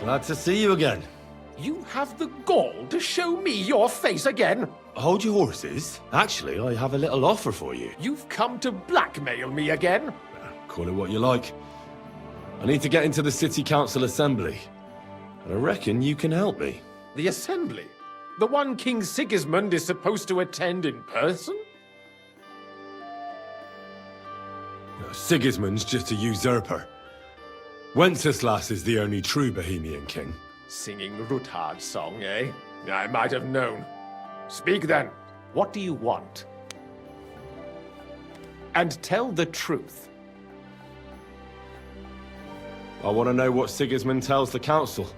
Glad to see you again. You have the gall to show me your face again? Hold your horses. Actually, I have a little offer for you. You've come to blackmail me again? Call it what you like. I need to get into the City Council Assembly. And I reckon you can help me. The Assembly? The one King Sigismund is supposed to attend in person? Sigismund's just a usurper. Wenceslas is the only true Bohemian king. Singing Ruthard's song, eh? I might have known. Speak then. What do you want? And tell the truth. I want to know what Sigismund tells the council.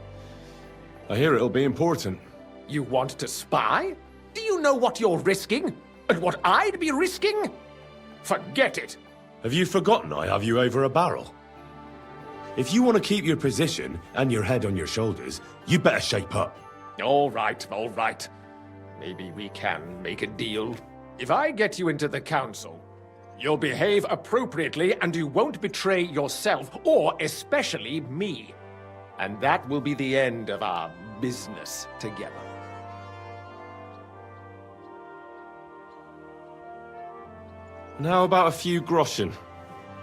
I hear it'll be important. You want to spy? Do you know what you're risking? And what I'd be risking? Forget it. Have you forgotten I have you over a barrel? If you want to keep your position and your head on your shoulders, you better shape up. All right, all right. Maybe we can make a deal. If I get you into the council, you'll behave appropriately and you won't betray yourself, or especially me. And that will be the end of our business together. And how about a few groschen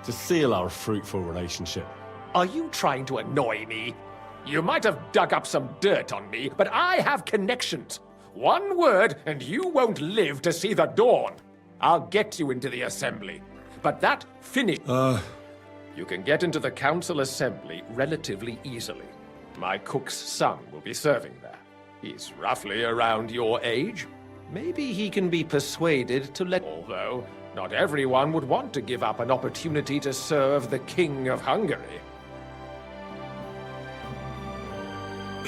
to seal our fruitful relationship? Are you trying to annoy me? You might have dug up some dirt on me, but I have connections. One word, and you won't live to see the dawn. I'll get you into the assembly. But that finish. You can get into the council assembly relatively easily. My cook's son will be serving there. He's roughly around your age. Maybe he can be persuaded to let... Although, not everyone would want to give up an opportunity to serve the King of Hungary.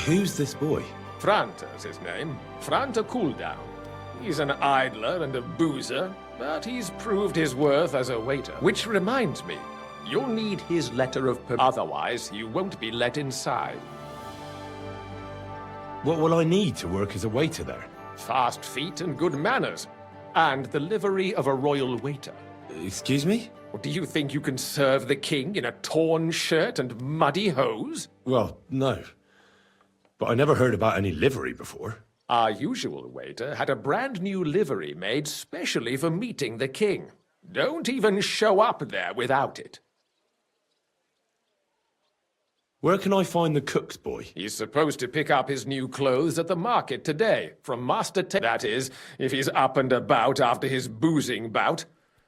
Who's this boy? Franta's his name. Franta Cooldown. He's an idler and a boozer, but he's proved his worth as a waiter. Which reminds me, you'll need his letter of permission. Otherwise, you won't be let inside. What will I need to work as a waiter there? Fast feet and good manners. And the livery of a royal waiter. Excuse me? Or do you think you can serve the king in a torn shirt and muddy hose? Well, no. But I never heard about any livery before. Our usual waiter had a brand new livery made specially for meeting the king. Don't even show up there without it. Where can I find the cook's boy? He's supposed to pick up his new clothes at the market today, from Master That is, if he's up and about after his boozing bout.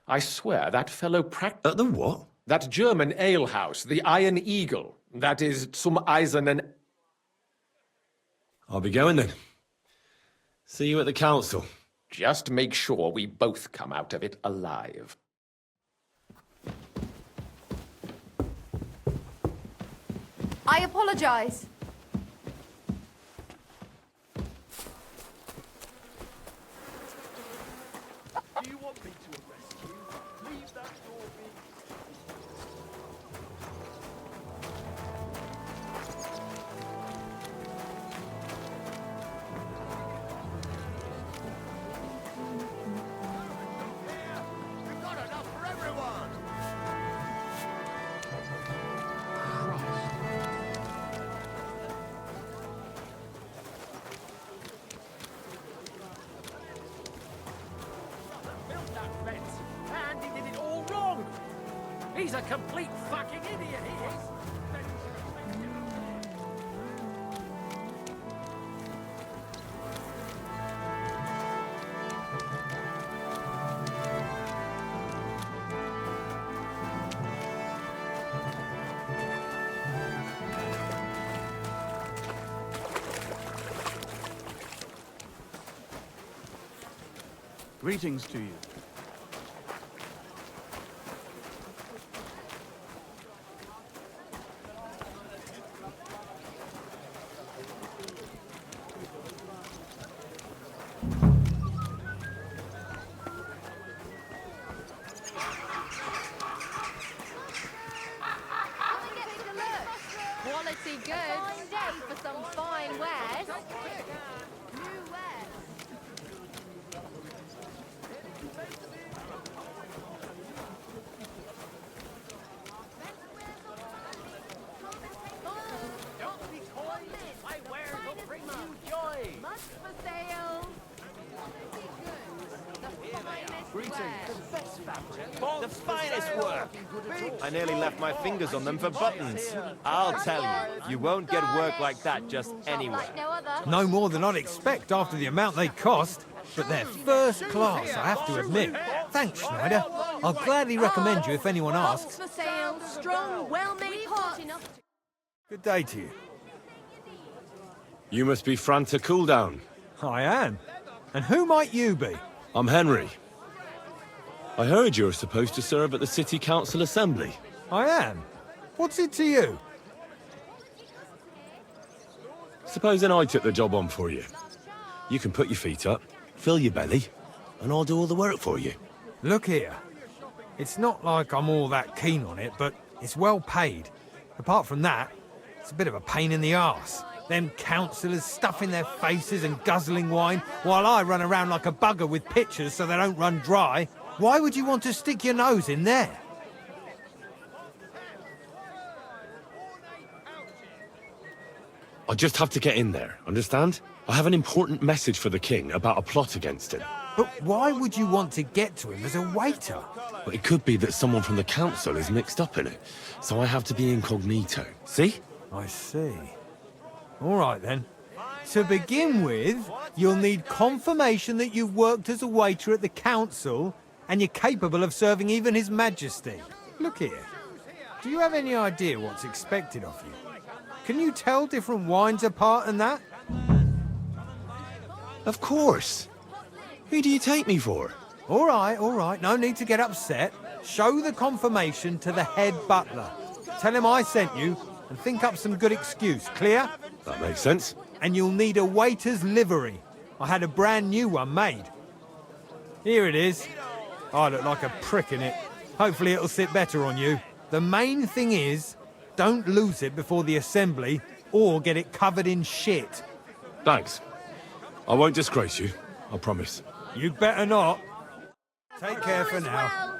I swear that fellow At the what? That German alehouse, the Iron Eagle. That is zum Eisernen... I'll be going then. See you at the council. Just make sure we both come out of it alive. I apologize. Do you want me to arrest you? Leave that door be. We've got enough for everyone. Built that fence, and he did it all wrong. He's a complete fucking idiot, he is. Greetings to you. Quality goods. Fine day for some fine wares. New wares. Don't be coy. The finest work. I nearly left my fingers on them for buttons. I'll tell you, you won't get work like that just anywhere. Like no other. No more than I'd expect after the amount they cost. But they're first class, I have to admit. Thanks, Schneider. I'll gladly recommend you if anyone asks. Pots for sale. Strong, well-made pots. Good day to you. You must be Franta Cooldown. I am. And who might you be? I'm Henry. I heard you're supposed to serve at the City Council Assembly. I am. What's it to you? Supposing I took the job on for you. You can put your feet up, fill your belly, and I'll do all the work for you. Look here. It's not like I'm all that keen on it, but it's well paid. Apart from that, it's a bit of a pain in the arse. Them councillors stuffing their faces and guzzling wine, while I run around like a bugger with pitchers so they don't run dry. Why would you want to stick your nose in there? I just have to get in there, understand? I have an important message for the king about a plot against him. But why would you want to get to him as a waiter? But it could be that someone from the council is mixed up in it, so I have to be incognito. See? I see. All right, then. To begin with, you'll need confirmation that you've worked as a waiter at the council and you're capable of serving even His Majesty. Look here. Do you have any idea what's expected of you? Can you tell different wines apart and that? Of course. Who do you take me for? All right. No need to get upset. Show the confirmation to the head butler. Tell him I sent you and think up some good excuse. Clear? That makes sense. And you'll need a waiter's livery. I had a brand new one made. Here it is. I look like a prick in it. Hopefully it'll sit better on you. The main thing is, don't lose it before the assembly or get it covered in shit. Thanks. I won't disgrace you, I promise. You'd better not. Take care for now.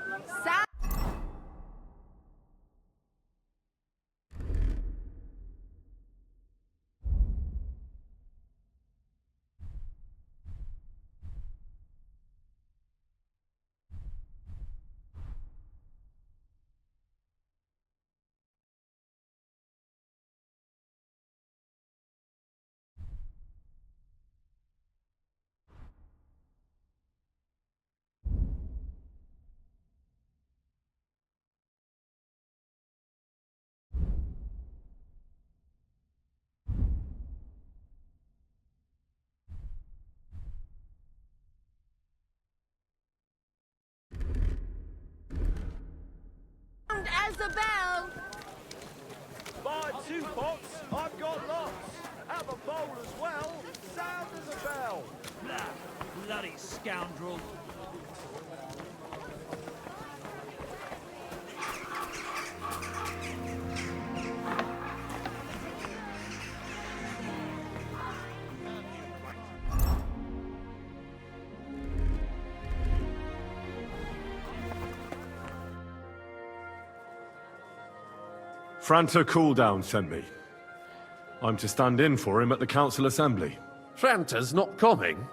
As the bell. Buy 2 pots, I've got lots. Have a bowl as well, sound as a bell. Bloody scoundrel. Franta Cooldown sent me. I'm to stand in for him at the council assembly. Franta's not coming?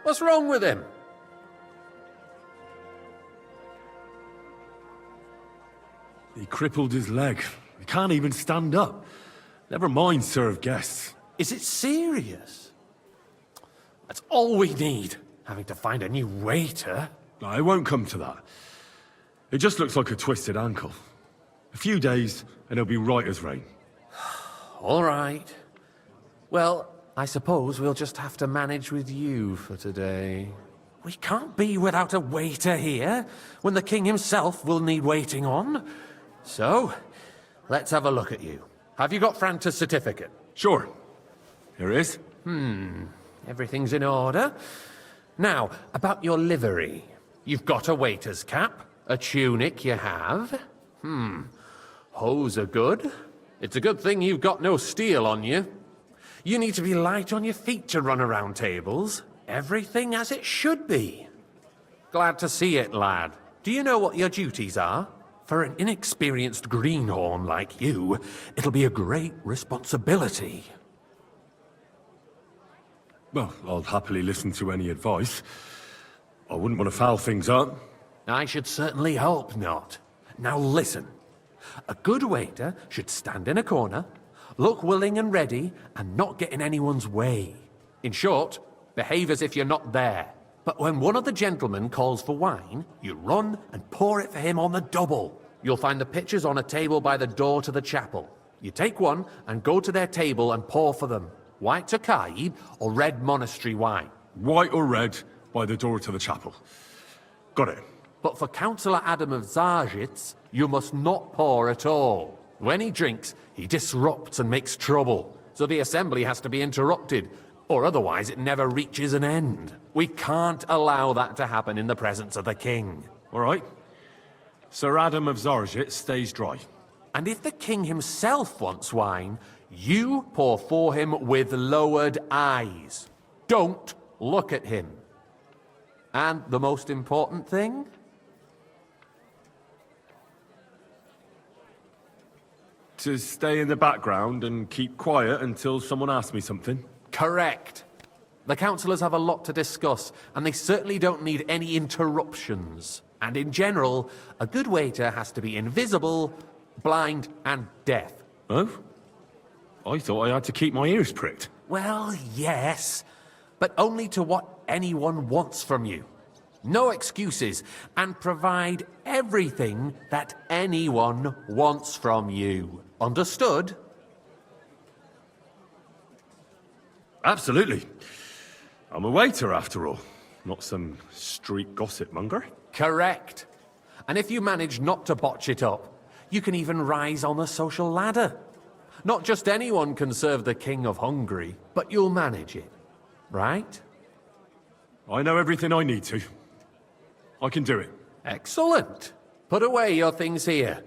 What's wrong with him? He crippled his leg. He can't even stand up. Never mind serve guests. Is it serious? That's all we need. Having to find a new waiter. No, it won't come to that. It just looks like a twisted ankle. A few days, and he'll be right as rain. All right. Well, I suppose we'll just have to manage with you for today. We can't be without a waiter here, when the king himself will need waiting on. So, let's have a look at you. Have you got Franta's certificate? Sure. Here it is. Everything's in order. Now, about your livery. You've got a waiter's cap, a tunic you have. Hose are good. It's a good thing you've got no steel on you. You need to be light on your feet to run around tables. Everything as it should be. Glad to see it, lad. Do you know what your duties are? For an inexperienced greenhorn like you, it'll be a great responsibility. Well, I'll happily listen to any advice. I wouldn't want to foul things up. I should certainly hope not. Now listen. A good waiter should stand in a corner, look willing and ready, and not get in anyone's way. In short, behave as if you're not there. But when one of the gentlemen calls for wine, you run and pour it for him on the double. You'll find the pitchers on a table by the door to the chapel. You take one and go to their table and pour for them. White Tokaid or red monastery wine. White or red, by the door to the chapel. Got it. But for Councillor Adam of Zarzhitz, you must not pour at all. When he drinks, he disrupts and makes trouble. So the assembly has to be interrupted, or otherwise it never reaches an end. We can't allow that to happen in the presence of the king. All right. Sir Adam of Zarzhitz stays dry. And if the king himself wants wine, you pour for him with lowered eyes. Don't look at him. And the most important thing? To stay in the background and keep quiet until someone asks me something. Correct. The councillors have a lot to discuss, and they certainly don't need any interruptions. And in general, a good waiter has to be invisible, blind, and deaf. Oh? I thought I had to keep my ears pricked. Well, yes, but only to what anyone wants from you. No excuses, and provide everything that anyone wants from you. Understood? Absolutely. I'm a waiter, after all. Not some street gossip monger. Correct. And if you manage not to botch it up, you can even rise on the social ladder. Not just anyone can serve the King of Hungary, but you'll manage it, right? I know everything I need to. I can do it. Excellent. Put away your things here.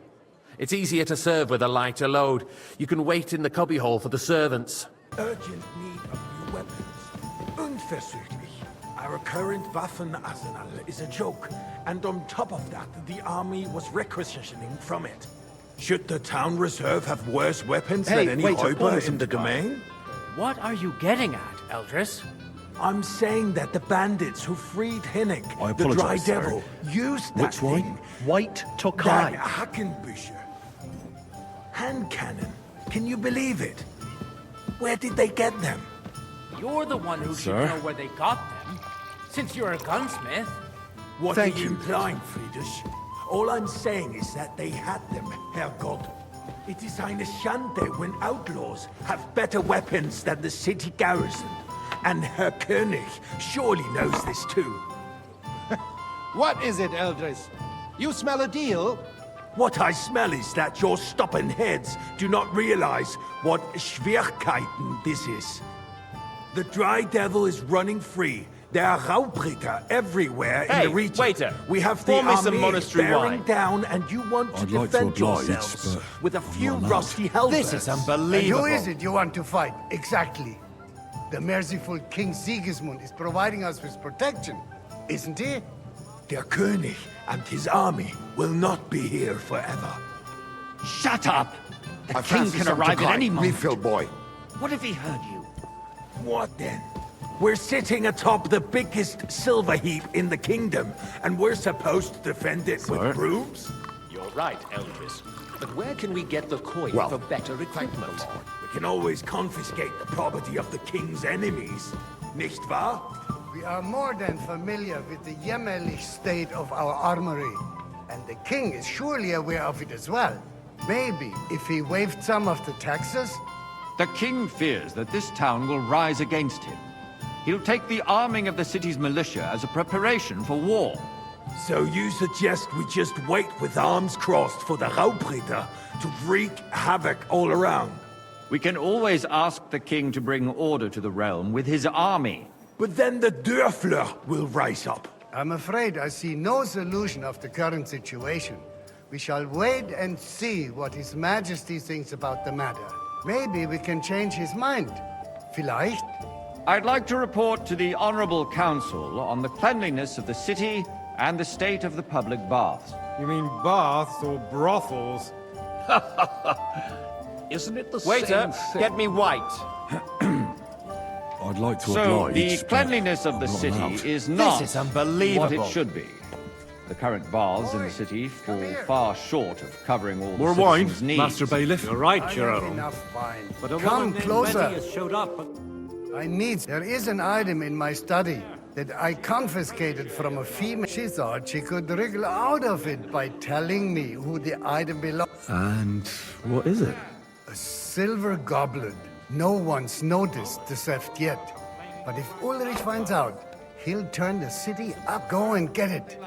It's easier to serve with a lighter load. You can wait in the cubbyhole for the servants. Urgent need of new weapons. Unversüchlich. Our current Waffenarsenal is a joke, and on top of that, the army was requisitioning from it. Should the town reserve have worse weapons than any Räuber in the domain? What are you getting at, Eldris? I'm saying that the bandits who freed Hinnick, I the Dry apologize, sir. Devil, used that Which one? thing. White That Tokai. Hackenbücher. Hand cannon. Can you believe it? Where did they get them? You're the one who should Sir? know where they got them, since you're a gunsmith. What Thank are you you. implying, Friedrich? All I'm saying is that they had them, Herrgott. It is eine Schande when outlaws have better weapons than the city garrison. And Herr König surely knows this too. What is it, Eldris? You smell a deal? What I smell is that your stubborn heads do not realize what Schwierigkeiten this is. The Dry Devil is running free. There are Raubritter everywhere in Hey, the region. waiter, We have the pour me some army monastery bearing wine. down, and you want to I'd like to defend oblige, yourselves but with a few I'm not rusty helmets. This is And unbelievable. who is it you want to fight, exactly? The merciful King Sigismund is providing us with protection, isn't he? Der König and his army will not be here forever. Shut up! The king can arrive at any moment. Refill, boy. What if he heard you? What then? We're sitting atop the biggest silver heap in the kingdom, and we're supposed to defend it Sir? with brooms? You're right, Eldris. But where can we get the coin Well, for better equipment? We can always confiscate the property of the king's enemies, nicht wahr? We are more than familiar with the jämmerlich state of our armory, and the king is surely aware of it as well. Maybe if he waived some of the taxes? The king fears that this town will rise against him. He'll take the arming of the city's militia as a preparation for war. So you suggest we just wait with arms crossed for the Raubritter to wreak havoc all around? We can always ask the king to bring order to the realm with his army. But then the Dörfler will rise up. I'm afraid I see no solution of the current situation. We shall wait and see what His Majesty thinks about the matter. Maybe we can change his mind. Vielleicht? I'd like to report to the Honorable Council on the cleanliness of the city and the state of the public baths. You mean baths or brothels? Isn't it the Waiter, same thing? get me white. I I'd like to So, oblige. the but cleanliness of the I'm not city allowed. is not This is unbelievable. what it should be. The current baths in the city fall far short of covering all More the wine, citizens' needs. Master Bailiff. You're right, I Your have Honor. enough wine. But a Come woman named closer. Betty has showed up. I need. There is an item in my study that I confiscated from a female. She thought she could wriggle out of it by telling me who the item belonged. And what is it? A silver goblet. No one's noticed the theft yet. But if Ulrich finds out, he'll turn the city up. Go and get it.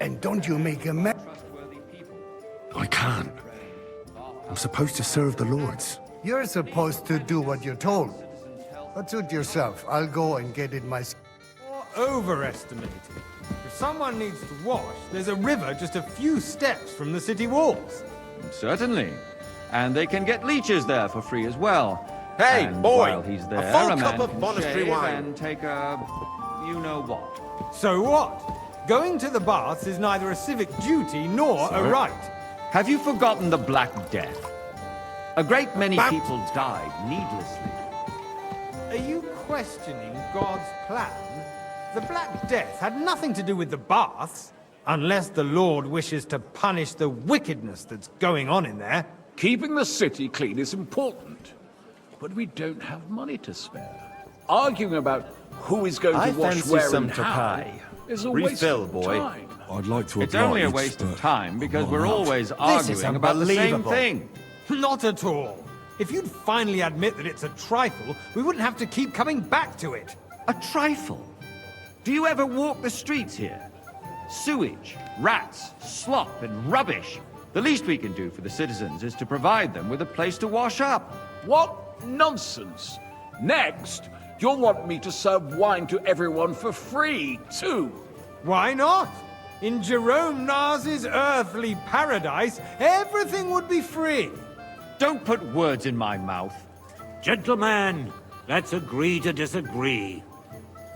And don't you make a mess. I can't. I'm supposed to serve the lords. You're supposed to do what you're told. But suit yourself. I'll go and get it myself. Overestimated. If someone needs to wash, there's a river just a few steps from the city walls. Certainly. And they can get leeches there for free as well. Hey, and boy! While he's there, A full man cup of can monastery shave wine. and take a you-know-what. So what? Going to the baths is neither a civic duty nor a right. Have you forgotten the Black Death? A great many people died needlessly. Are you questioning God's plan? The Black Death had nothing to do with the baths, unless the Lord wishes to punish the wickedness that's going on in there. Keeping the city clean is important, but we don't have money to spare. Arguing about who is going I to wash fancy where some and how Tokai. is a Refill, waste boy. of time. I'd like to It's oblige. only a waste of but time because I'm we're not allowed. always is arguing about the same unbelievable. thing. Not at all. If you'd finally admit that it's a trifle, we wouldn't have to keep coming back to it. A trifle? Do you ever walk the streets here? Sewage, rats, slop, and rubbish. The least we can do for the citizens is to provide them with a place to wash up. What nonsense! Next, you'll want me to serve wine to everyone for free, too. Why not? In Jerome Nas's earthly paradise, everything would be free. Don't put words in my mouth. Gentlemen, let's agree to disagree.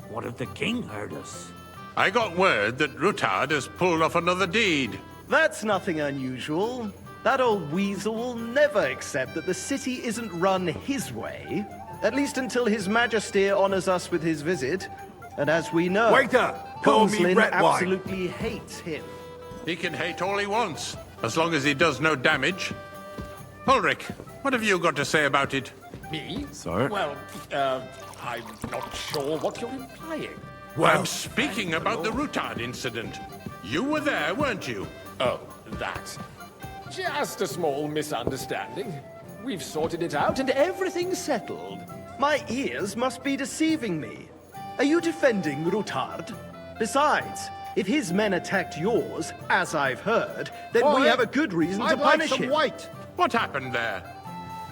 What if the king heard us? I got word that Rutard has pulled off another deed. That's nothing unusual. That old weasel will never accept that the city isn't run his way. At least until His Majesty honors us with his visit. And as we know, Waiter, pour me Gonslin red wine. absolutely hates him. He can hate all he wants, as long as he does no damage. Ulrich, what have you got to say about it? Me? Sir? Well, I'm not sure what you're implying. I'm speaking about the Rutard incident. You were there, weren't you? Oh, that. Just a small misunderstanding. We've sorted it out and everything's settled. My ears must be deceiving me. Are you defending Rutard? Besides, if his men attacked yours, as I've heard, then we have a good reason to punish him. What happened there?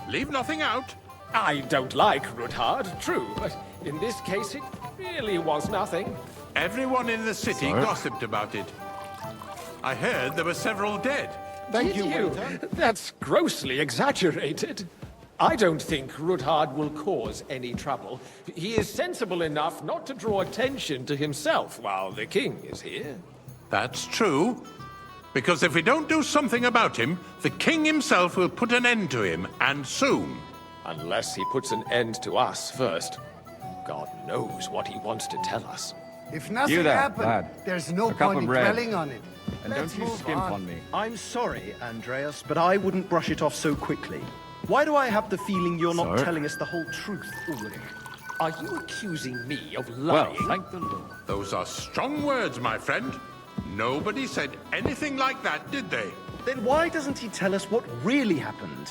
Leave nothing out. I don't like Rutard, true, but in this case it really was nothing. Everyone in the city gossiped about it. I heard there were several dead. Did you? That's grossly exaggerated. I don't think Rutard will cause any trouble. He is sensible enough not to draw attention to himself while the king is here. That's true. Because if we don't do something about him, the king himself will put an end to him, and soon. Unless he puts an end to us first. God knows what he wants to tell us. If nothing You there, happened, lad. there's no A cup point of in bread. dwelling on it. And Let's don't you move skimp on me. I'm sorry, Andreas, but I wouldn't brush it off so quickly. Why do I have the feeling you're not telling us the whole truth, Ulrich? Are you accusing me of Well, lying? thank the Lord. Those are strong words, my friend. Nobody said anything like that, did they? Then why doesn't he tell us what really happened,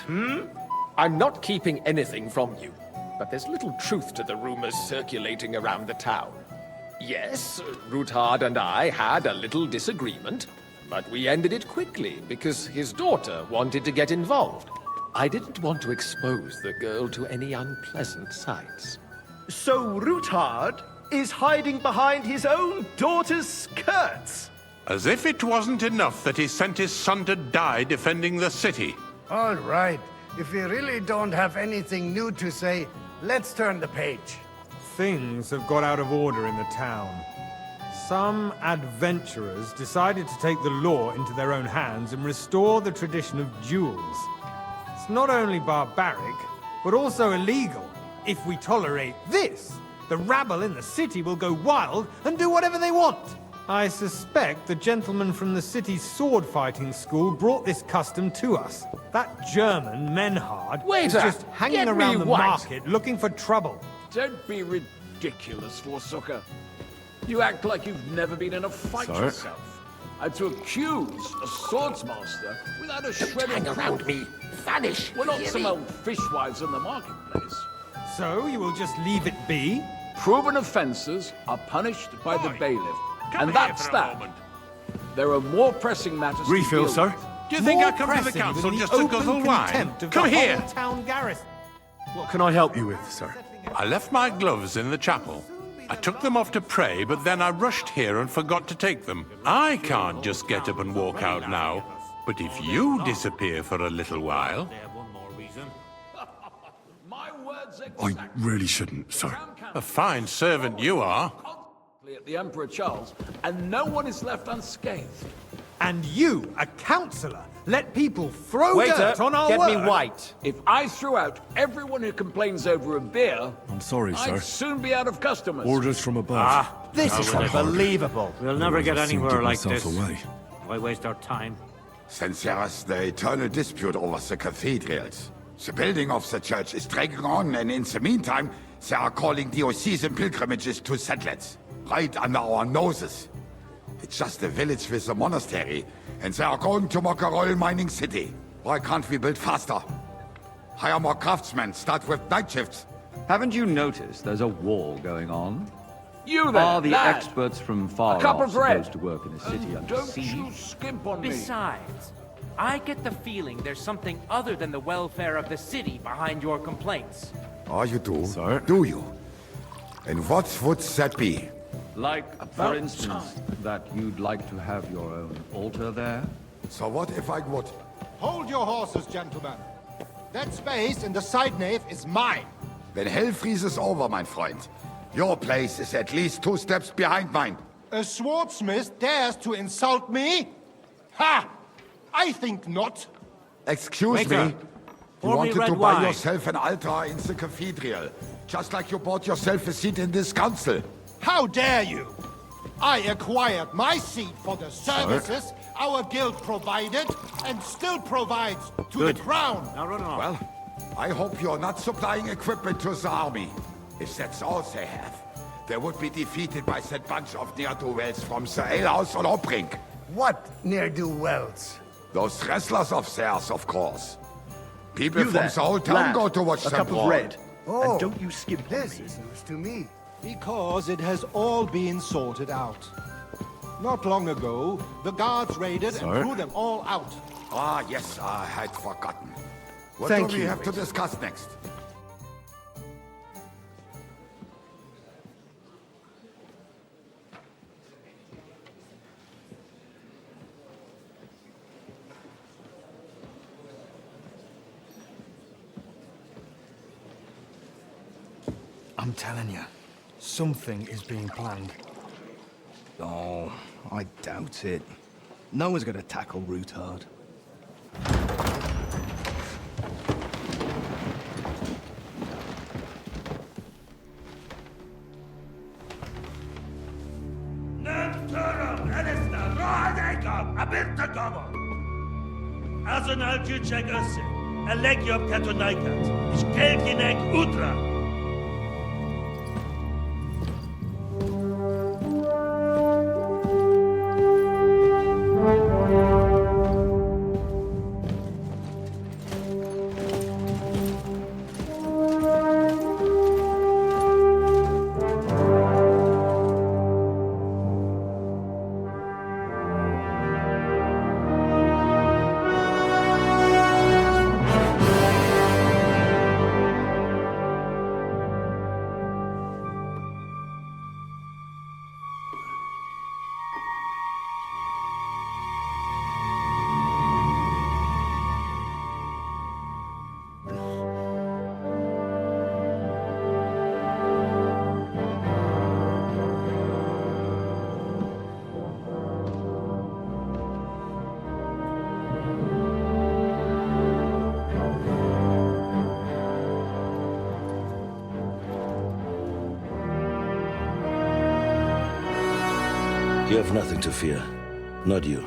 I'm not keeping anything from you, but there's little truth to the rumors circulating around the town. Yes, Rutard and I had a little disagreement, but we ended it quickly because his daughter wanted to get involved. I didn't want to expose the girl to any unpleasant sights. So Rutard is hiding behind his own daughter's skirts? As if it wasn't enough that he sent his son to die defending the city. All right. If we really don't have anything new to say, let's turn the page. Things have got out of order in the town. Some adventurers decided to take the law into their own hands and restore the tradition of duels. It's not only barbaric, but also illegal. If we tolerate this, the rabble in the city will go wild and do whatever they want. I suspect the gentleman from the city's sword fighting school brought this custom to us. That German, Menhard, is Waiter, just hanging get around me the white. market looking for trouble. Don't be ridiculous, Forsooker. You act like you've never been in a fight Sir? yourself. And to accuse a swordsmaster without a shred Hang of around me. Vanish. We're not Hear some me? old fishwives in the marketplace. So you will just leave it be? Proven offences are punished by the bailiff. Come And here that's for a that. moment. There are more pressing matters to Refill, deal sir? with. Do you think More I come to the pressing council than just the to open guzzle wine? contempt of Come the here! whole town garrison. What can I help you with, sir? I left my gloves in the chapel. I took them off to pray, but then I rushed here and forgot to take them. I can't just get up and walk out now. But if you disappear for a little while... My words I exactly. really shouldn't, sir. A fine servant you are. At the Emperor Charles, and no one is left unscathed. And you, a councillor, let people throw Waiter, dirt on our get me word. white. If I threw out everyone who complains over a beer, I'm sorry, sir. I'd soon be out of customers. Orders from above. This is unbelievable. We'll never get I seem to anywhere give like myself this. away. Why waste our time? Since there is the eternal dispute over the cathedrals, the building of the church is dragging on, and in the meantime, they are calling diocesan pilgrimages to settlers, right under our noses. It's just a village with a monastery, and they are going to make a royal mining city. Why can't we build faster? Hire more craftsmen, start with night shifts. Haven't you noticed there's a war going on? You there, Are the lad. experts from far A cup off of bread. supposed to work in a city under Don't siege? you skimp on me. Besides, I get the feeling there's something other than the welfare of the city behind your complaints. Oh, you do? Sir? Do you? And what would that be? Like, for instance, that you'd like to have your own altar there? So what if I would? Hold your horses, gentlemen. That space in the side nave is mine. Then hell freezes over, mein Freund. Your place is at least 2 steps behind mine. A swordsmith dares to insult me? Ha! I think not. Excuse Waiter, me. You pour me wanted red to buy wine. yourself an altar in the cathedral, just like you bought yourself a seat in this council. How dare you? I acquired my seat for the services our guild provided and still provides to the crown. Now run along. Well, I hope you're not supplying equipment to the army. If that's all they have, they would be defeated by that bunch of ne'er-do-wells from the alehouse on Obrink. What ne'er-do-wells? Those wrestlers of theirs, of course. People You from there, the whole town lad, go to watch a them cup of brawl. red. Oh, And don't you skimp on this me. is news to me. Because it has all been sorted out. Not long ago, the guards raided and threw them all out. Ah, yes, I had forgotten. What Thank do we you, have to waiter. discuss next? I'm telling you, something is being planned. Oh, I doubt it. No one's gonna tackle Rootard. Azonal Gyurcsák össze! A legjobb katonákat, és kelkinek útra! You have nothing to fear. Not you.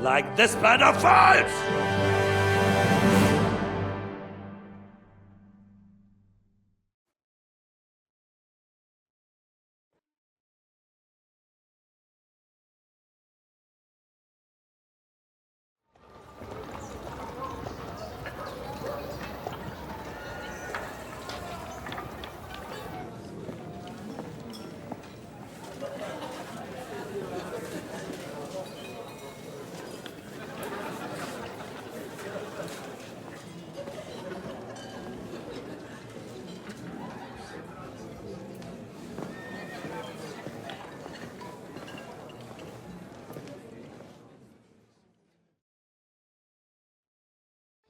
Like this band of fools!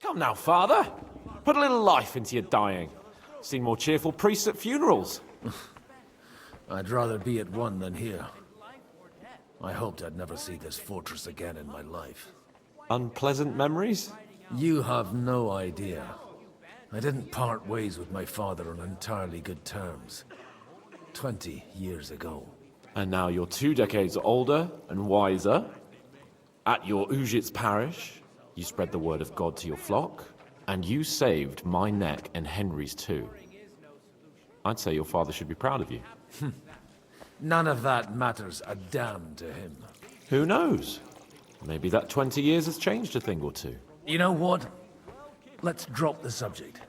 Come now, father. Put a little life into your dying. Seen more cheerful priests at funerals. I'd rather be at one than here. I hoped I'd never see this fortress again in my life. Unpleasant memories? You have no idea. I didn't part ways with my father on entirely good terms. 20 years ago. And now you're 2 decades older and wiser. At your Ujit's parish, you spread the word of God to your flock, and you saved my neck and Henry's too. I'd say your father should be proud of you. None of that matters a damn to him. Who knows? Maybe that 20 years has changed a thing or two. You know what? Let's drop the subject.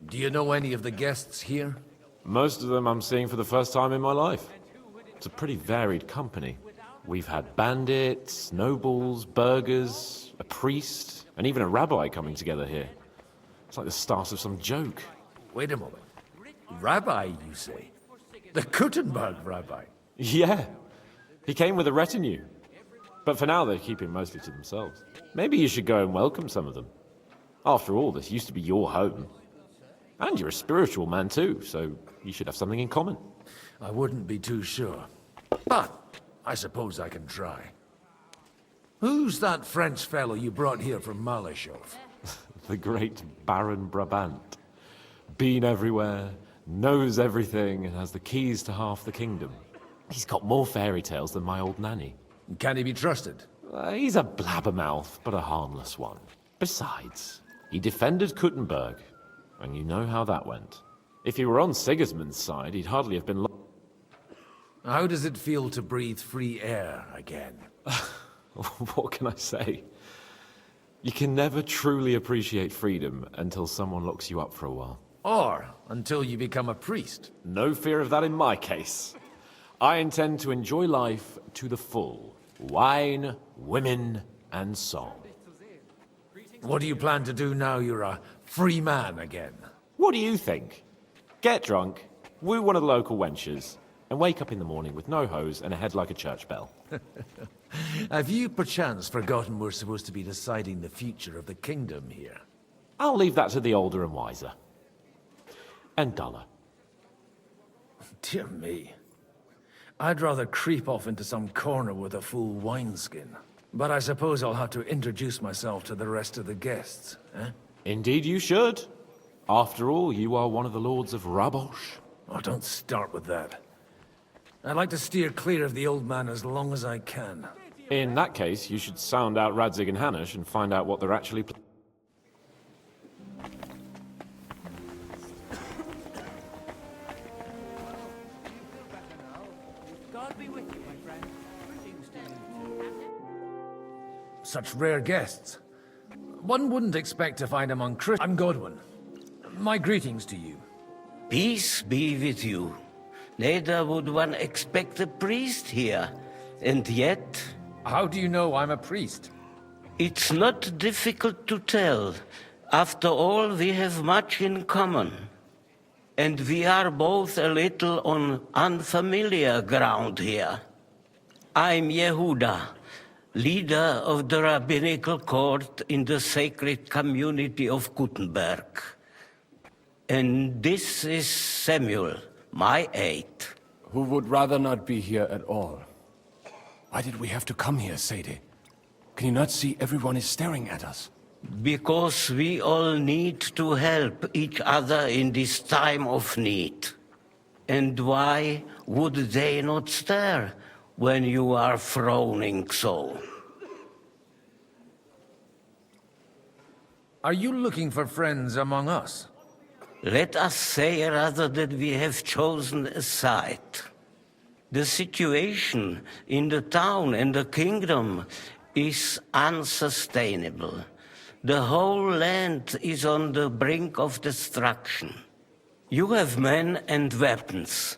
Do you know any of the guests here? Most of them I'm seeing for the first time in my life. It's a pretty varied company. We've had bandits, nobles, burghers, a priest, and even a rabbi coming together here. It's like the start of some joke. Wait a moment. Rabbi, you say? The Kuttenberg rabbi? Yeah. He came with a retinue. But for now, they're keeping mostly to themselves. Maybe you should go and welcome some of them. After all, this used to be your home. And you're a spiritual man too, so you should have something in common. I wouldn't be too sure. But I suppose I can try. Who's that French fellow you brought here from Malashov? The great Baron Brabant. Been everywhere, knows everything, and has the keys to half the kingdom. He's got more fairy tales than my old nanny. Can he be trusted? He's a blabbermouth, but a harmless one. Besides, he defended Kuttenberg, and you know how that went. If he were on Sigismund's side, he'd hardly have been... How does it feel to breathe free air again? What can I say? You can never truly appreciate freedom until someone locks you up for a while. Or until you become a priest. No fear of that in my case. I intend to enjoy life to the full. Wine, women, and song. What do you plan to do now you're a free man again? What do you think? Get drunk, woo one of the local wenches, and wake up in the morning with no hose and a head like a church bell. Have you perchance forgotten we're supposed to be deciding the future of the kingdom here? I'll leave that to the older and wiser. And duller. Dear me. I'd rather creep off into some corner with a full wineskin. But I suppose I'll have to introduce myself to the rest of the guests, eh? Indeed you should. After all, you are one of the lords of Rabosh. Oh, don't start with that. I'd like to steer clear of the old man as long as I can. In that case, you should sound out Radzig and Hanush and find out what they're actually God be with you, my friend. Greetings to you. Such rare guests. One wouldn't expect to find among Christians. I'm Godwin. My greetings to you. Peace be with you. Neither would one expect a priest here. And yet... How do you know I'm a priest? It's not difficult to tell. After all, we have much in common. And we are both a little on unfamiliar ground here. I'm Yehuda, leader of the rabbinical court in the sacred community of Kuttenberg. And this is Samuel, my aide. Who would rather not be here at all. Why did we have to come here, Sadie? Can you not see everyone is staring at us? Because we all need to help each other in this time of need. And why would they not stare when you are frowning so? Are you looking for friends among us? Let us say rather that we have chosen a side. The situation in the town and the kingdom is unsustainable. The whole land is on the brink of destruction. You have men and weapons.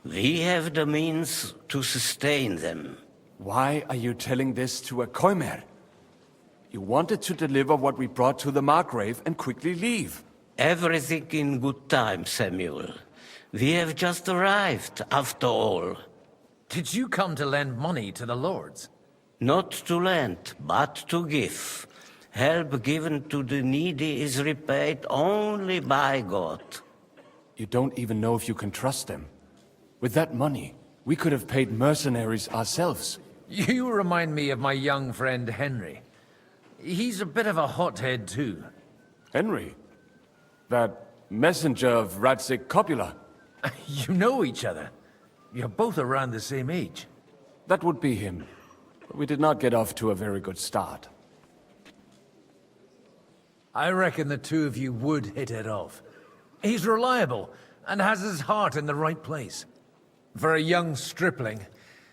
We have the means to sustain them. Why are you telling this to a Khmer? You wanted to deliver what we brought to the Margrave and quickly leave. Everything in good time, Samuel. We have just arrived, after all. Did you come to lend money to the lords? Not to lend, but to give. Help given to the needy is repaid only by God. You don't even know if you can trust them. With that money, we could have paid mercenaries ourselves. You remind me of my young friend Henry. He's a bit of a hothead too. Henry? That messenger of Radzik Copula? You know each other. You're both around the same age. That would be him. But we did not get off to a very good start. I reckon the two of you would hit it off. He's reliable and has his heart in the right place. For a young stripling,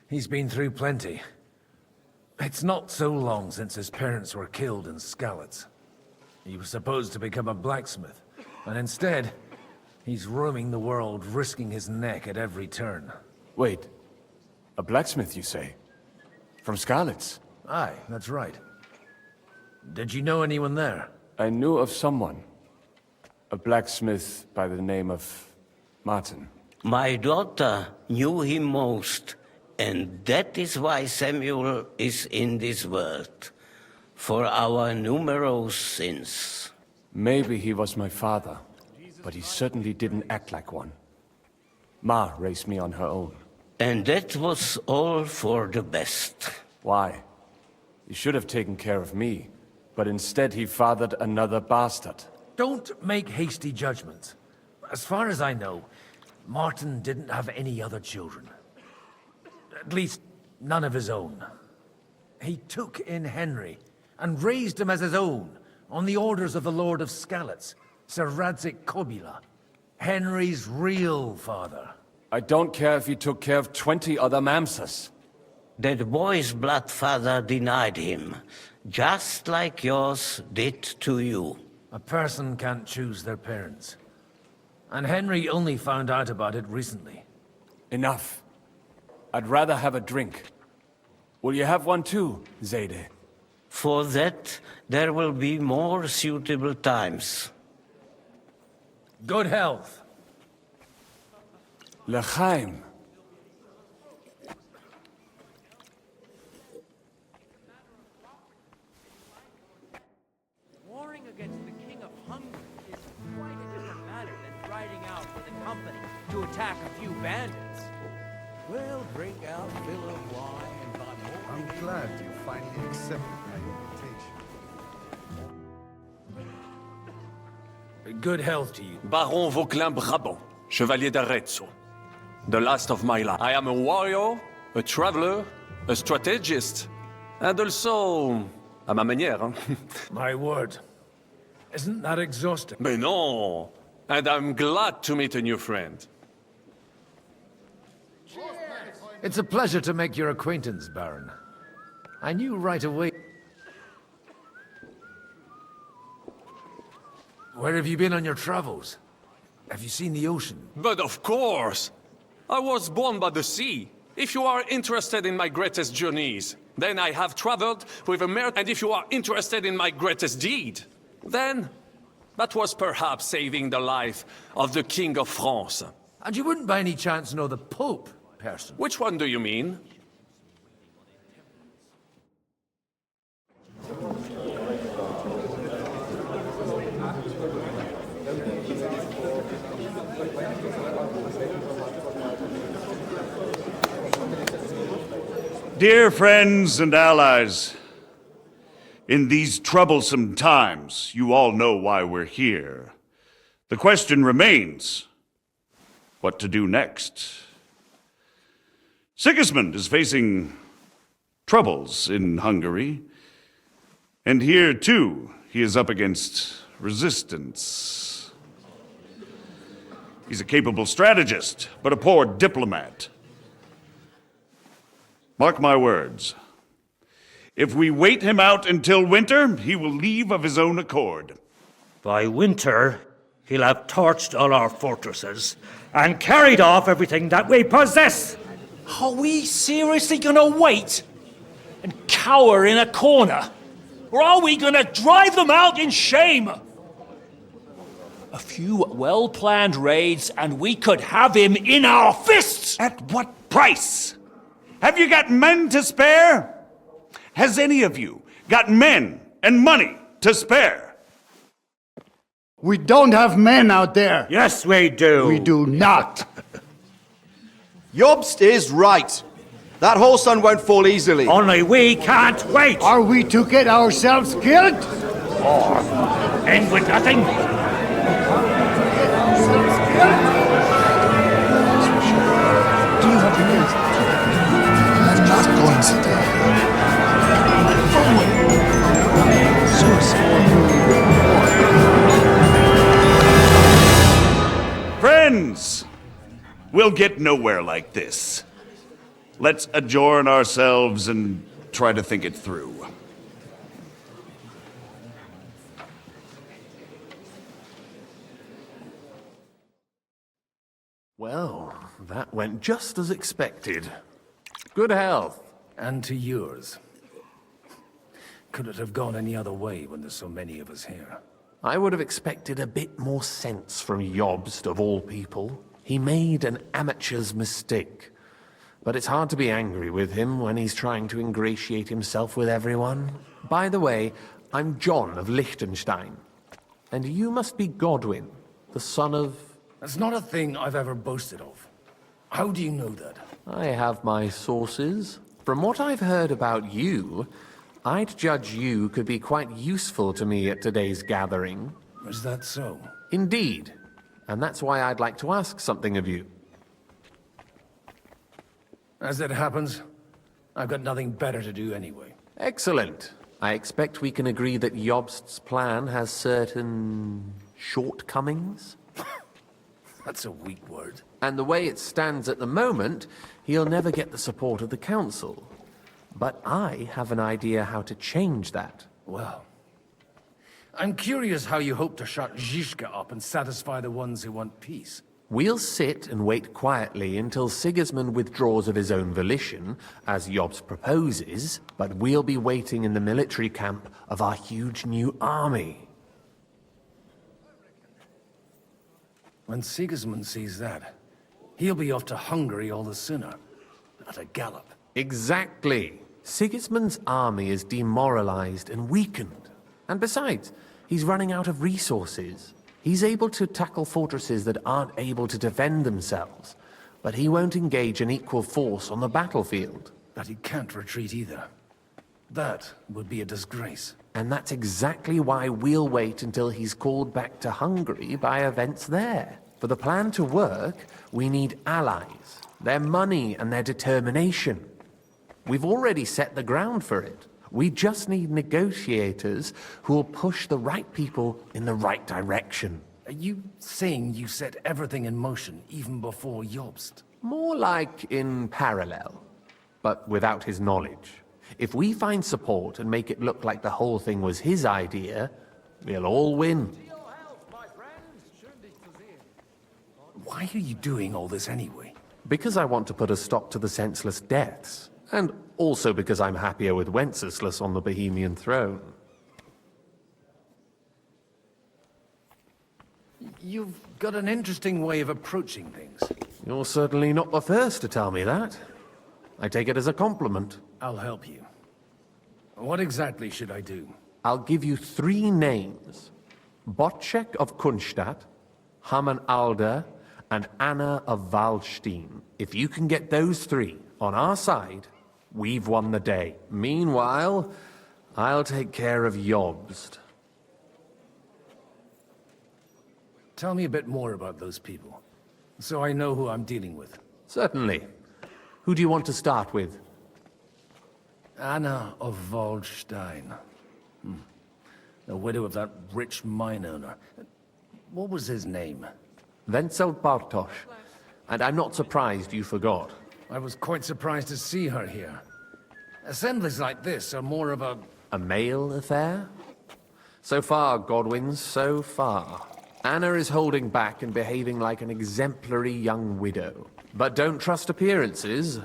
he's been through plenty. It's not so long since his parents were killed in Skalitz. He was supposed to become a blacksmith, and instead, he's roaming the world, risking his neck at every turn. Wait, a blacksmith, you say? From Skalitz? Aye, that's right. Did you know anyone there? I knew of someone. A blacksmith by the name of Martin. My daughter knew him most, and that is why Samuel is in this world. For our numerous sins. Maybe he was my father, but he certainly didn't act like one. Ma raised me on her own. And that was all for the best. Why? He should have taken care of me, but instead he fathered another bastard. Don't make hasty judgments. As far as I know, Martin didn't have any other children. At least, none of his own. He took in Henry, and raised him as his own, on the orders of the Lord of Skalitz, Sir Radzik Copula, Henry's real father. I don't care if he took care of 20 other Mamsas. That boy's blood father denied him, just like yours did to you. A person can't choose their parents. And Henry only found out about it recently. Enough. I'd rather have a drink. Will you have one too, Zayde? For that, there will be more suitable times. Good health. L'chaim. Warring against the King of Hungary is quite a different matter than riding out with a company to attack a few bandits. Well, drink out, fill of wine, and buy more. I'm glad you finally accepted my invitation. Good health to you. Baron Vauquelin-Brabant, Chevalier d'Arezzo. The last of my life. I am a warrior, a traveler, a strategist, and also, à ma manière. My word. Isn't that exhausting? Mais non! And I'm glad to meet a new friend. It's a pleasure to make your acquaintance, Baron. I knew right away. Where have you been on your travels? Have you seen the ocean? But of course! I was born by the sea. If you are interested in my greatest journeys, then I have traveled with a mare. And if you are interested in my greatest deed, then that was perhaps saving the life of the King of France. And you wouldn't by any chance know the Pope, person? Which one do you mean? Dear friends and allies, In these troublesome times, you all know why we're here. The question remains, what to do next? Sigismund is facing troubles in Hungary. And here, too, he is up against resistance. He's a capable strategist, but a poor diplomat. Mark my words. If we wait him out until winter, he will leave of his own accord. By winter, he'll have torched all our fortresses and carried off everything that we possess. Are we seriously gonna wait and cower in a corner? Or are we gonna drive them out in shame? A few well-planned raids and we could have him in our fists! At what price? Have you got men to spare? Has any of you got men and money to spare? We don't have men out there. Yes, we do. We do not. Jobst is right. That whole sun won't fall easily. Only we can't wait. Are we to get ourselves killed? Or end with nothing? Do you have the news? I'm not going to die. Friends, we'll get nowhere like this. Let's adjourn ourselves and try to think it through. Well, that went just as expected. Good health. And to yours. Could it have gone any other way when there's so many of us here? I would have expected a bit more sense from Jobst, of all people. He made an amateur's mistake. But it's hard to be angry with him when he's trying to ingratiate himself with everyone. By the way, I'm John of Liechtenstein. And you must be Godwin, the son of... That's not a thing I've ever boasted of. How do you know that? I have my sources. From what I've heard about you, I'd judge you could be quite useful to me at today's gathering. Is that so? Indeed. And that's why I'd like to ask something of you. As it happens, I've got nothing better to do anyway. Excellent. I expect we can agree that Jobst's plan has certain... shortcomings? That's a weak word. And the way it stands at the moment, he'll never get the support of the Council. But I have an idea how to change that. Well, I'm curious how you hope to shut Zizka up and satisfy the ones who want peace. We'll sit and wait quietly until Sigismund withdraws of his own volition, as Jobst proposes, but we'll be waiting in the military camp of our huge new army. When Sigismund sees that, he'll be off to Hungary all the sooner. At a gallop. Exactly. Sigismund's army is demoralized and weakened. And besides, he's running out of resources. He's able to tackle fortresses that aren't able to defend themselves, but he won't engage an equal force on the battlefield. But he can't retreat either. That would be a disgrace. And that's exactly why we'll wait until he's called back to Hungary by events there. For the plan to work, we need allies, their money and their determination. We've already set the ground for it. We just need negotiators who will push the right people in the right direction. Are you saying you set everything in motion even before Jobst? More like in parallel, but without his knowledge. If we find support and make it look like the whole thing was his idea, we'll all win. Why are you doing all this anyway? Because I want to put a stop to the senseless deaths. And also because I'm happier with Wenceslas on the Bohemian throne. You've got an interesting way of approaching things. You're certainly not the first to tell me that. I take it as a compliment. I'll help you. What exactly should I do? I'll give you 3 names. Bocek of Kunstadt, Haman Alder, and Anna of Waldstein. If you can get those 3 on our side, we've won the day. Meanwhile, I'll take care of Jobst. Tell me a bit more about those people, so I know who I'm dealing with. Certainly. Who do you want to start with? Anna of Waldstein. The widow of that rich mine owner. What was his name? Wenzel Bartosz. And I'm not surprised you forgot. I was quite surprised to see her here. Assemblies like this are more of a... A male affair? So far, Godwin, so far. Anna is holding back and behaving like an exemplary young widow. But don't trust appearances.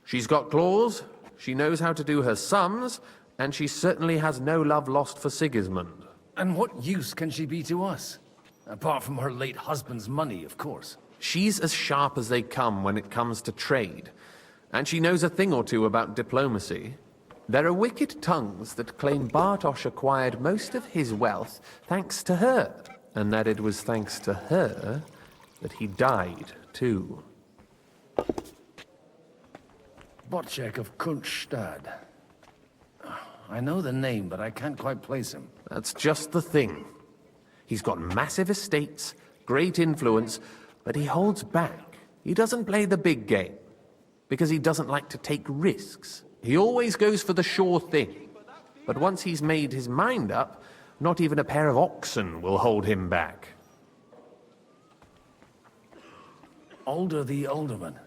She's got claws, she knows how to do her sums, and she certainly has no love lost for Sigismund. And what use can she be to us? Apart from her late husband's money, of course. She's as sharp as they come when it comes to trade. And she knows a thing or two about diplomacy. There are wicked tongues that claim Bartosz acquired most of his wealth thanks to her. And that it was thanks to her that he died, too. Bocek of Kunststadt. I know the name, but I can't quite place him. That's just the thing. He's got massive estates, great influence, but he holds back. He doesn't play the big game, because he doesn't like to take risks. He always goes for the sure thing. But once he's made his mind up, not even a pair of oxen will hold him back. Alder the Alderman.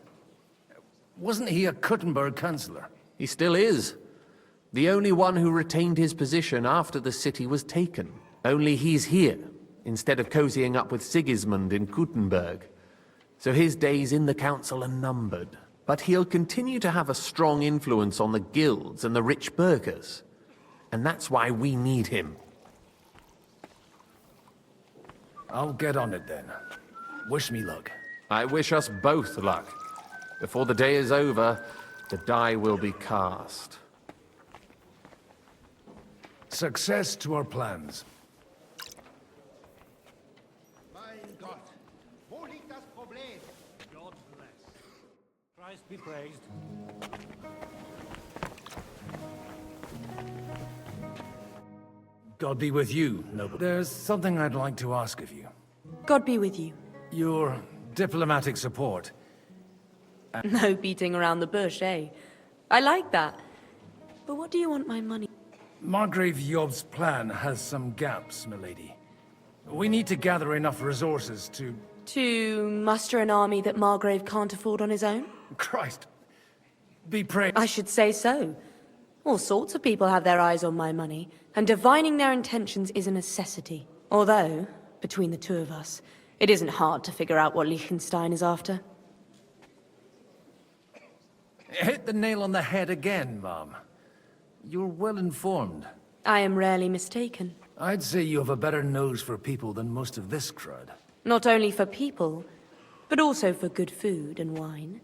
Wasn't he a Kuttenberg councillor? He still is. The only one who retained his position after the city was taken. Only he's here, instead of cozying up with Sigismund in Kuttenberg. So his days in the council are numbered. But he'll continue to have a strong influence on the guilds and the rich burghers. And that's why we need him. I'll get on it then. Wish me luck. I wish us both luck. Before the day is over, the die will be cast. Success to our plans. God bless. Christ be praised. God be with you, noble. There's something I'd like to ask of you. God be with you. Your diplomatic support. No beating around the bush, eh? I like that. But what do you want my money? Margrave Job's plan has some gaps, milady. We need to gather enough resources to... To muster an army that Margrave can't afford on his own? Christ. Be praised. I should say so. All sorts of people have their eyes on my money, and divining their intentions is a necessity. Although, between the two of us, it isn't hard to figure out what Liechtenstein is after. Hit the nail on the head again, Mom. You're well informed. I am rarely mistaken. I'd say you have a better nose for people than most of this crowd. Not only for people, but also for good food and wine.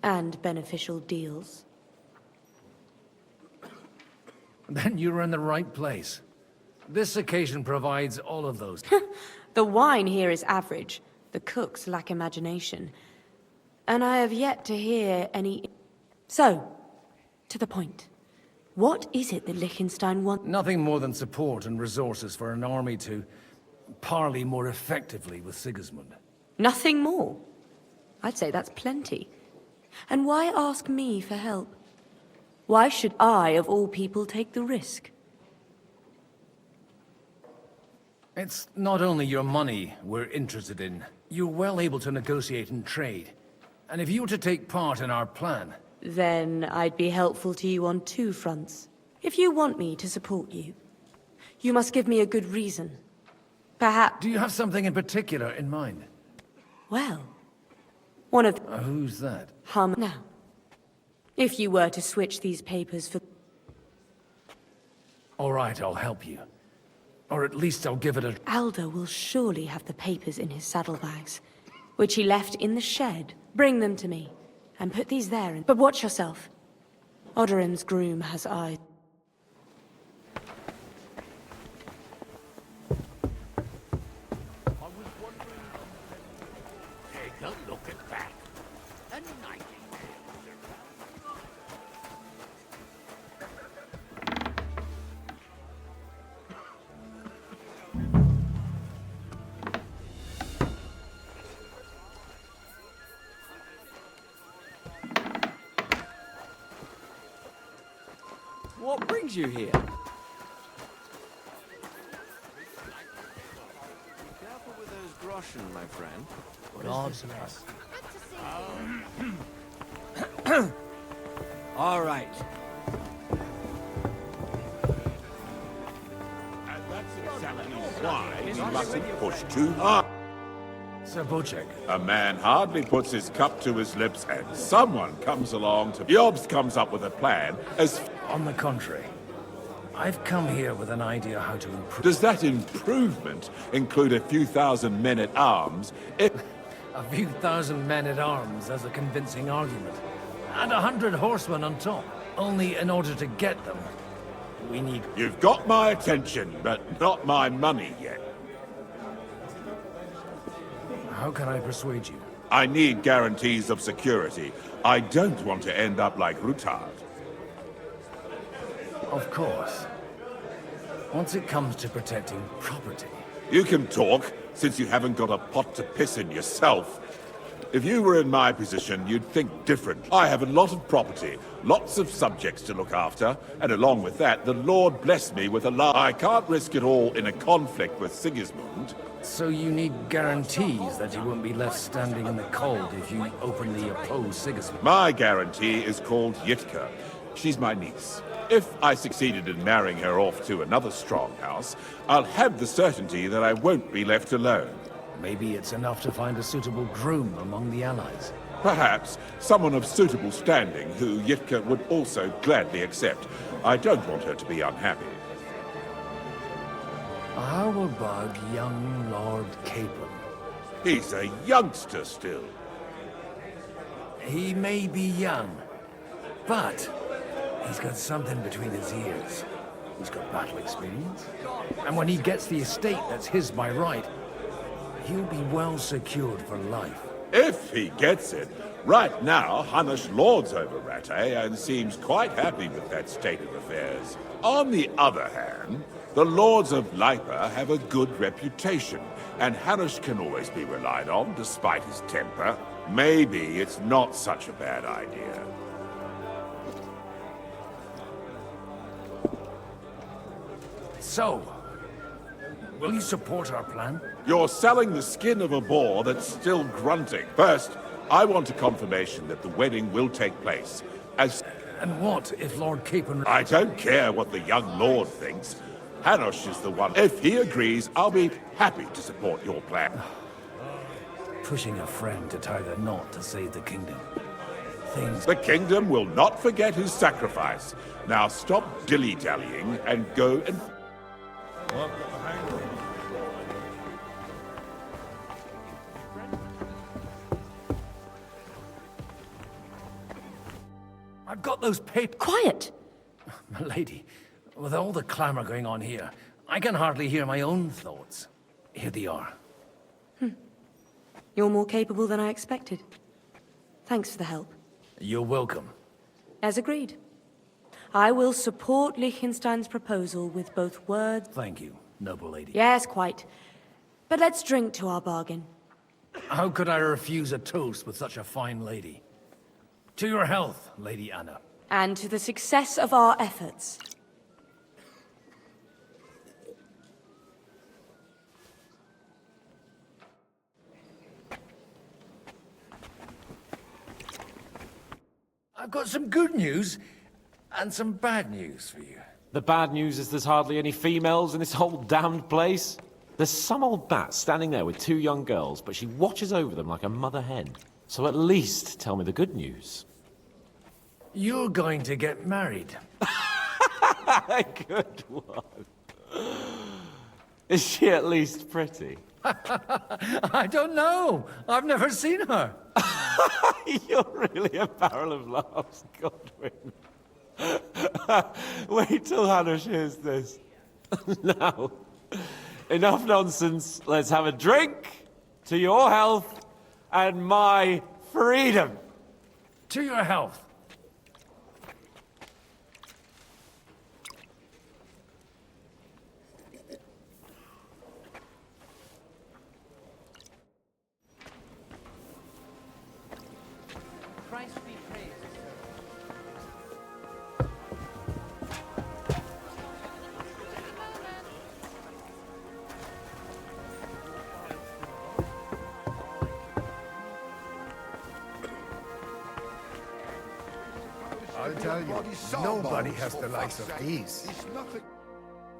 And beneficial deals. Then you're in the right place. This occasion provides all of those. The wine here is average. The cooks lack imagination. And I have yet to hear any... So, to the point. What is it that Liechtenstein wants? Nothing more than support and resources for an army to parley more effectively with Sigismund. Nothing more? I'd say that's plenty. And why ask me for help? Why should I, of all people, take the risk? It's not only your money we're interested in. You're well able to negotiate and trade. And if you were to take part in our plan... Then I'd be helpful to you on two fronts. If you want me to support you, you must give me a good reason. Perhaps... Do you have something in particular in mind? Well, one of... Who's that? Now, if you were to switch these papers for... All right, I'll help you. Or at least I'll give it a... Alder will surely have the papers in his saddlebags, which he left in the shed. Bring them to me, and put these there. But watch yourself. Odorim's groom has eyes. Take a look at that. A nightingale. what brings you here? Careful with those groschen, my friend. God bless. All right. And that's exactly why we mustn't push too hard. Sir Bocek. A man hardly puts his cup to his lips and someone comes along to... Yobs comes up with a plan as... On the contrary, I've come here with an idea how to improve... Does that improvement include a few thousand men-at-arms? A few thousand men-at-arms, that's a convincing argument. And 100 horsemen on top. Only in order to get them, we need... You've got my attention, but not my money yet. How can I persuade you? I need guarantees of security. I don't want to end up like Rutard. Of course. Once it comes to protecting property... You can talk, since you haven't got a pot to piss in yourself. If you were in my position, you'd think different. I have a lot of property, lots of subjects to look after, and along with that, the Lord blessed me with a I can't risk it all in a conflict with Sigismund. So you need guarantees that you won't be left standing in the cold if you openly oppose Sigismund? My guarantee is called Yitka. She's my niece. If I succeeded in marrying her off to another strong house, I'll have the certainty that I won't be left alone. Maybe it's enough to find a suitable groom among the allies. Perhaps someone of suitable standing who Yitka would also gladly accept. I don't want her to be unhappy. How about young Lord Capon? He's a youngster still. He may be young, but he's got something between his ears. He's got battle experience. And when he gets the estate that's his by right, he'll be well secured for life. If he gets it. Right now, Hanush lords over Rattay and seems quite happy with that state of affairs. On the other hand, the lords of Lipa have a good reputation, and Hanush can always be relied on despite his temper. Maybe it's not such a bad idea. So, will you support our plan? You're selling the skin of a boar that's still grunting. First, I want a confirmation that the wedding will take place. And what if Lord Capon... I don't care what the young lord thinks. Hanush is the one. If he agrees, I'll be happy to support your plan. Pushing a friend to tie the knot to save the kingdom. The kingdom will not forget his sacrifice. Now stop dilly-dallying and go and... I've got those papers. Quiet! My lady, with all the clamor going on here, I can hardly hear my own thoughts. Here they are. You're more capable than I expected. Thanks for the help. You're welcome. As agreed. I will support Liechtenstein's proposal with both words... Thank you, noble lady. Yes, quite. But let's drink to our bargain. How could I refuse a toast with such a fine lady? To your health, Lady Anna. And to the success of our efforts. I've got some good news and some bad news for you. The bad news is there's hardly any females in this whole damned place. There's some old bat standing there with two young girls, but she watches over them like a mother hen. So at least tell me the good news. You're going to get married. Good one. Is she at least pretty? I don't know. I've never seen her. You're really a barrel of laughs, Godwin. Wait till Hanush hears this. Now, enough nonsense. Let's have a drink to your health and my freedom. To your health. Christ be praised, sir. I'll tell you, nobody has the likes of these.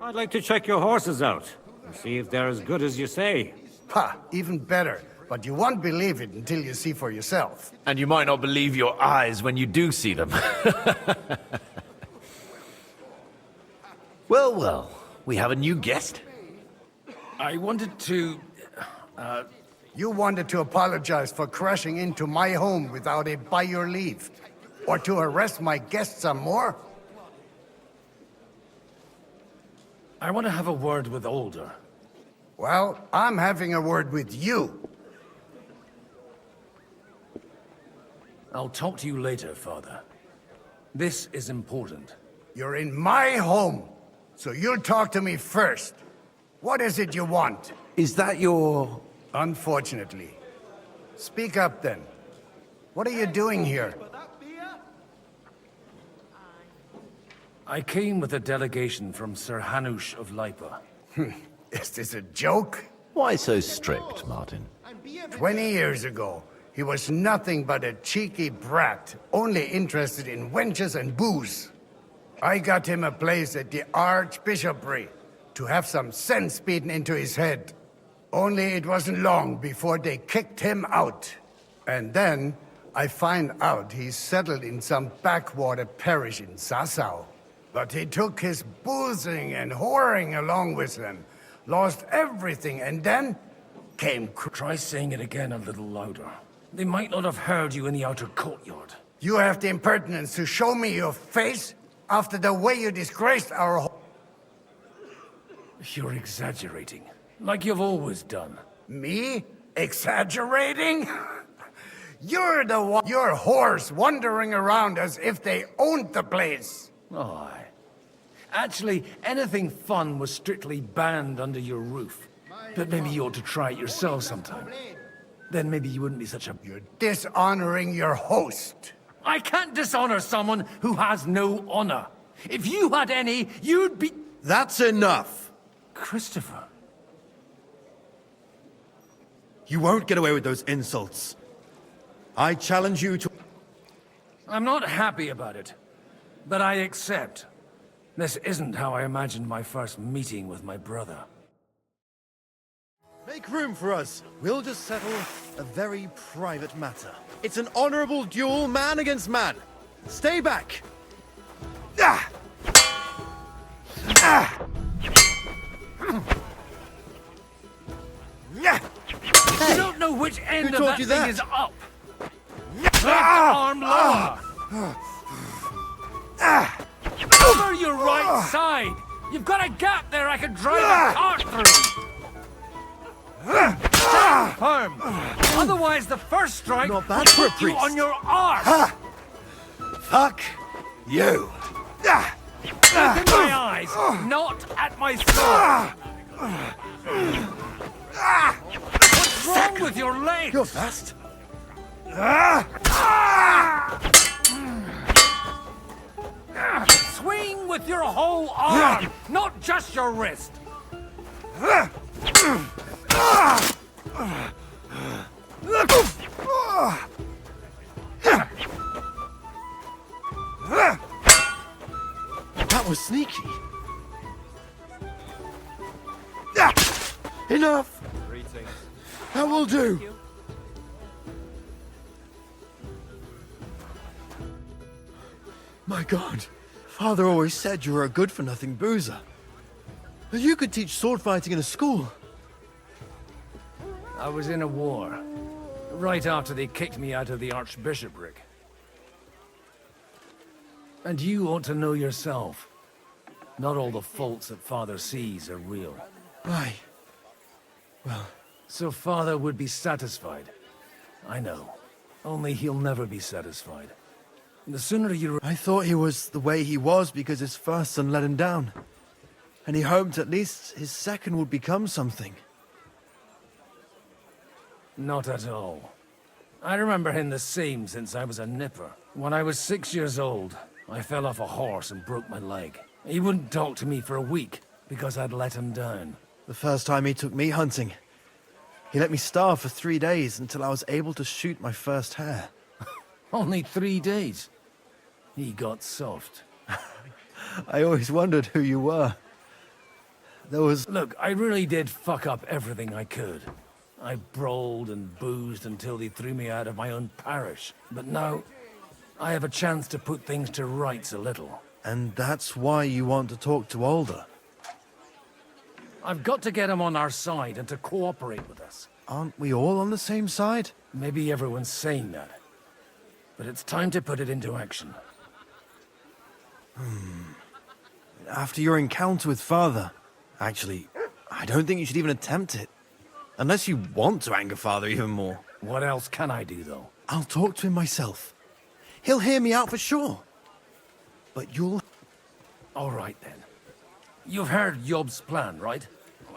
I'd like to check your horses out and see if they're as good as you say. Ha! Even better. But you won't believe it until you see for yourself. And you might not believe your eyes when you do see them. Well, well, we have a new guest. I wanted to... You wanted to apologize for crashing into my home without a by your leave. Or to arrest my guests some more? I want to have a word with Older. Well, I'm having a word with you. I'll talk to you later, Father. This is important. You're in my home, so you'll talk to me first. What is it you want? Is that your... Unfortunately. Speak up, then. What are you doing here? I came with a delegation from Sir Hanush of Lipa. Is this a joke? Why so strict, Martin? 20 years ago, he was nothing but a cheeky brat, only interested in wenches and booze. I got him a place at the Archbishopric to have some sense beaten into his head. Only it wasn't long before they kicked him out. And then I find out he's settled in some backwater parish in Sassau. But he took his boozing and whoring along with him, lost everything, and then came... Try saying it again a little louder. They might not have heard you in the outer courtyard. You have the impertinence to show me your face after the way you disgraced our home. You're exaggerating, like you've always done. Me? Exaggerating? You're the one... Your whores wandering around as if they owned the place. Oh, aye. Actually, anything fun was strictly banned under your roof. But maybe you ought to try it yourself sometime. Then maybe you wouldn't be such a... You're dishonoring your host. I can't dishonor someone who has no honor. If you had any, you'd be... That's enough! Christopher. You won't get away with those insults. I challenge you to... I'm not happy about it, but I accept. This isn't how I imagined my first meeting with my brother. Make room for us. We'll just settle a very private matter. It's an honorable duel, man against man. Stay back. Ah! Ah! You don't know which end of that thing is up. Take the arm lower. Over your right side. You've got a gap there I can drive a cart through. Stand firm. Otherwise, the first strike will put you on your arse. Fuck you. Look in my eyes, not at my throat. What's wrong with your legs? You're fast. Swing with your whole arm, not just your wrist. That was sneaky. Enough. Greetings. That will do. My God, Father always said you were a good-for-nothing boozer. But you could teach sword fighting in a school. I was in a war, right after they kicked me out of the Archbishopric. And you ought to know yourself. Not all the faults that Father sees are real. Aye. Well... So Father would be satisfied. I know. Only he'll never be satisfied. The sooner you... I thought he was the way he was because his first son let him down. And he hoped at least his second would become something. Not at all. I remember him the same since I was a nipper. When I was 6 years old, I fell off a horse and broke my leg. He wouldn't talk to me for a week because I'd let him down. The first time he took me hunting, he let me starve for 3 days until I was able to shoot my first hare. Only 3 days? He got soft. I always wondered who you were. There was... Look, I really did fuck up everything I could. I brawled and boozed until they threw me out of my own parish. But now, I have a chance to put things to rights a little. And that's why you want to talk to Alder? I've got to get him on our side and to cooperate with us. Aren't we all on the same side? Maybe everyone's saying that. But it's time to put it into action. After your encounter with Father... Actually, I don't think you should even attempt it. Unless you want to anger Father even more. What else can I do, though? I'll talk to him myself. He'll hear me out for sure. But you'll... All right, then. You've heard Yob's plan, right?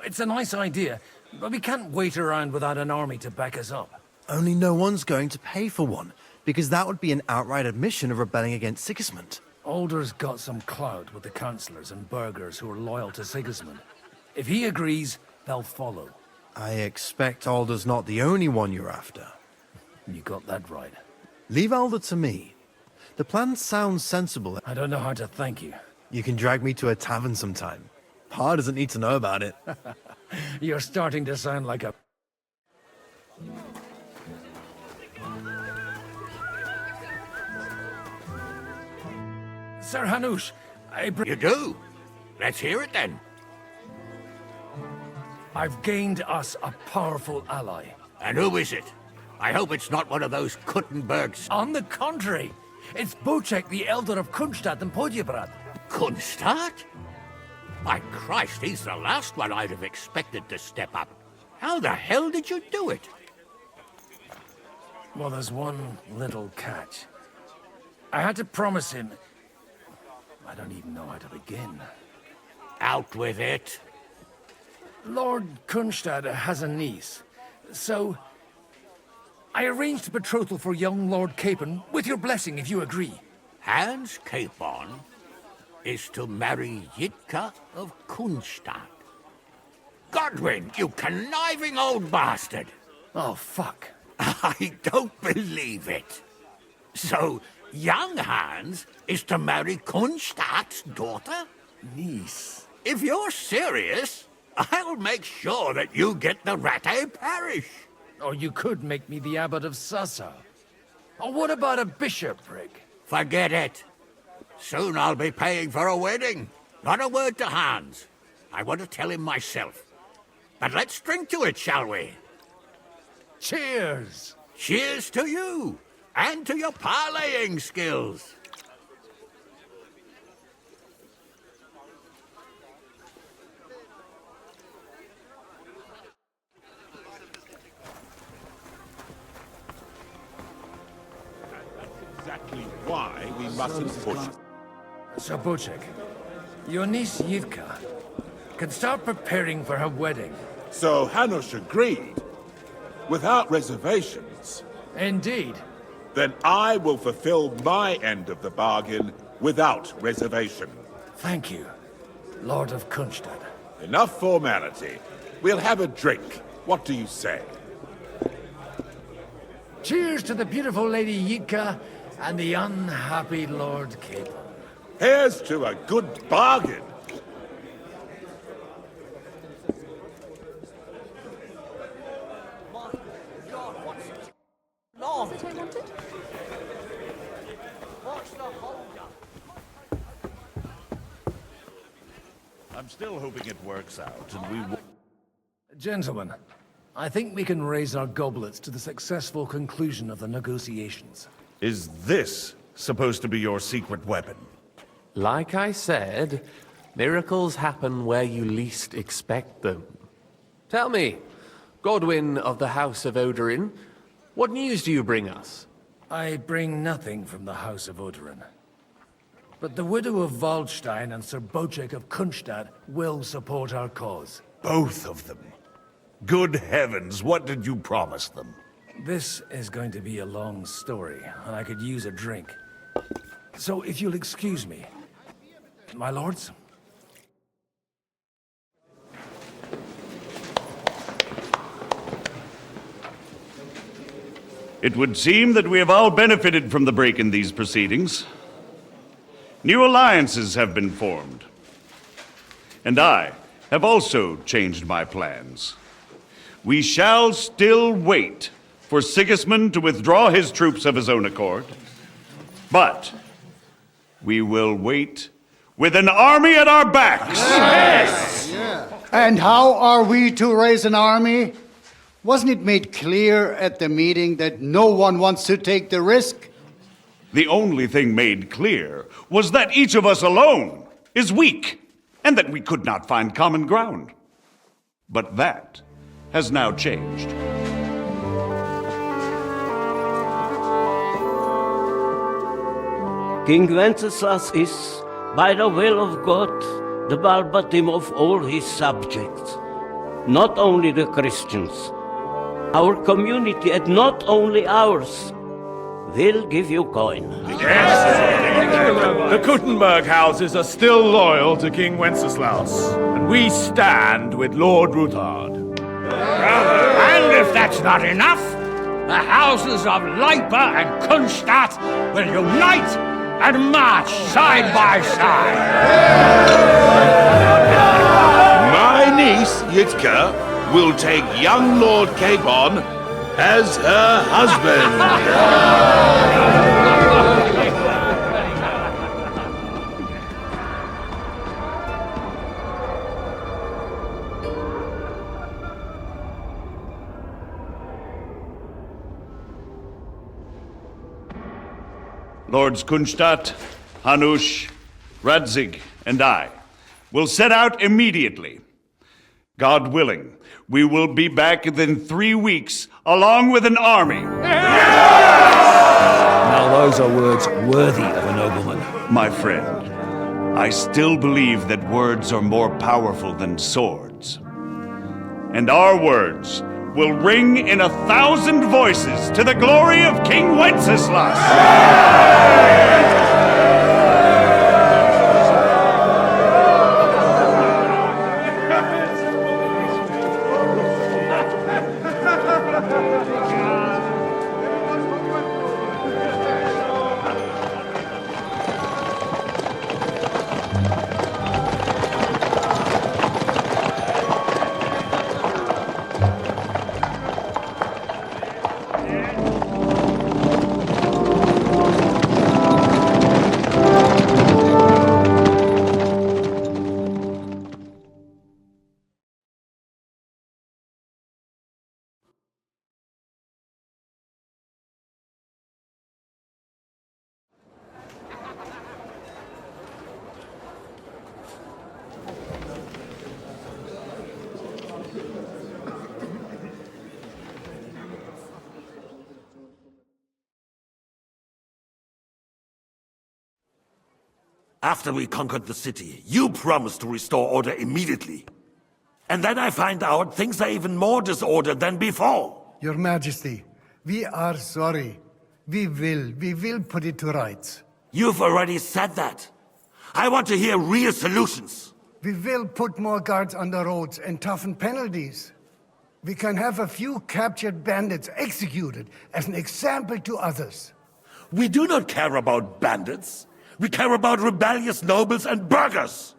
It's a nice idea, but we can't wait around without an army to back us up. Only no one's going to pay for one, because that would be an outright admission of rebelling against Sigismund. Alder's got some clout with the councillors and burghers who are loyal to Sigismund. If he agrees, they'll follow. I expect Alder's not the only one you're after. You got that right. Leave Alder to me. The plan sounds sensible. I don't know how to thank you. You can drag me to a tavern sometime. Pa doesn't need to know about it. You're starting to sound like a... Sir Hanush, You do? Let's hear it then. I've gained us a powerful ally. And who is it? I hope it's not one of those Kuttenbergs. On the contrary, it's Bocek, the Elder of Kunstadt and Podjebrad. Kunstadt? By Christ, he's the last one I'd have expected to step up. How the hell did you do it? Well, there's one little catch. I had to promise him... I don't even know how to begin. Out with it. Lord Kunstadt has a niece, so... I arranged a betrothal for young Lord Capon, with your blessing if you agree. Hans Capon is to marry Yitka of Kunstadt. Godwin, you conniving old bastard! Oh, fuck. I don't believe it. So, young Hans is to marry Kunstadt's daughter? Niece. If you're serious, I'll make sure that you get the Rattay parish. Or you could make me the abbot of Sassa. Or what about a bishopric? Forget it. Soon I'll be paying for a wedding. Not a word to Hans. I want to tell him myself. But let's drink to it, shall we? Cheers! Cheers to you, and to your parleying skills. Exactly why we mustn't push it. So, Bocek, your niece Yitka can start preparing for her wedding. So Hanush agreed, without reservations. Indeed. Then I will fulfill my end of the bargain without reservation. Thank you, Lord of Kunstadt. Enough formality. We'll have a drink. What do you say? Cheers to the beautiful Lady Yitka and the unhappy Lord Capon. Here's to a good bargain. Lord. I'm still hoping it works out, and we... Gentlemen, I think we can raise our goblets to the successful conclusion of the negotiations. Is this supposed to be your secret weapon? Like I said, miracles happen where you least expect them. Tell me, Godwin of the House of Odorin, what news do you bring us? I bring nothing from the House of Odorin. But the widow of Waldstein and Sir Bocek of Kunstadt will support our cause. Both of them? Good heavens, what did you promise them? This is going to be a long story, and I could use a drink. So if you'll excuse me, my lords? It would seem that we have all benefited from the break in these proceedings. New alliances have been formed. And I have also changed my plans. We shall still wait for Sigismund to withdraw his troops of his own accord, but we will wait with an army at our backs. Yes! And how are we to raise an army? Wasn't it made clear at the meeting that no one wants to take the risk? The only thing made clear was that each of us alone is weak, and that we could not find common ground. But that has now changed. King Wenceslas is, by the will of God, the Balbatim of all his subjects. Not only the Christians, our community, and not only ours, will give you coin. The Kuttenberg houses are still loyal to King Wenceslas, and we stand with Lord Ruthard. And if that's not enough, the houses of Leipa and Kunstadt will unite and march side by side. My niece, Yitka, will take young Lord Capon as her husband. Lords Kunstadt, Hanush, Radzig, and I will set out immediately. God willing, we will be back within 3 weeks, along with an army. Now those are words worthy of a nobleman. My friend, I still believe that words are more powerful than swords. And our words will ring in 1,000 voices to the glory of King Wenceslas! After we conquered the city, you promised to restore order immediately. And then I find out things are even more disordered than before. Your Majesty, we are sorry. We will put it to rights. You've already said that. I want to hear real solutions. We will put more guards on the roads and toughen penalties. We can have a few captured bandits executed as an example to others. We do not care about bandits. We care about rebellious nobles and burghers.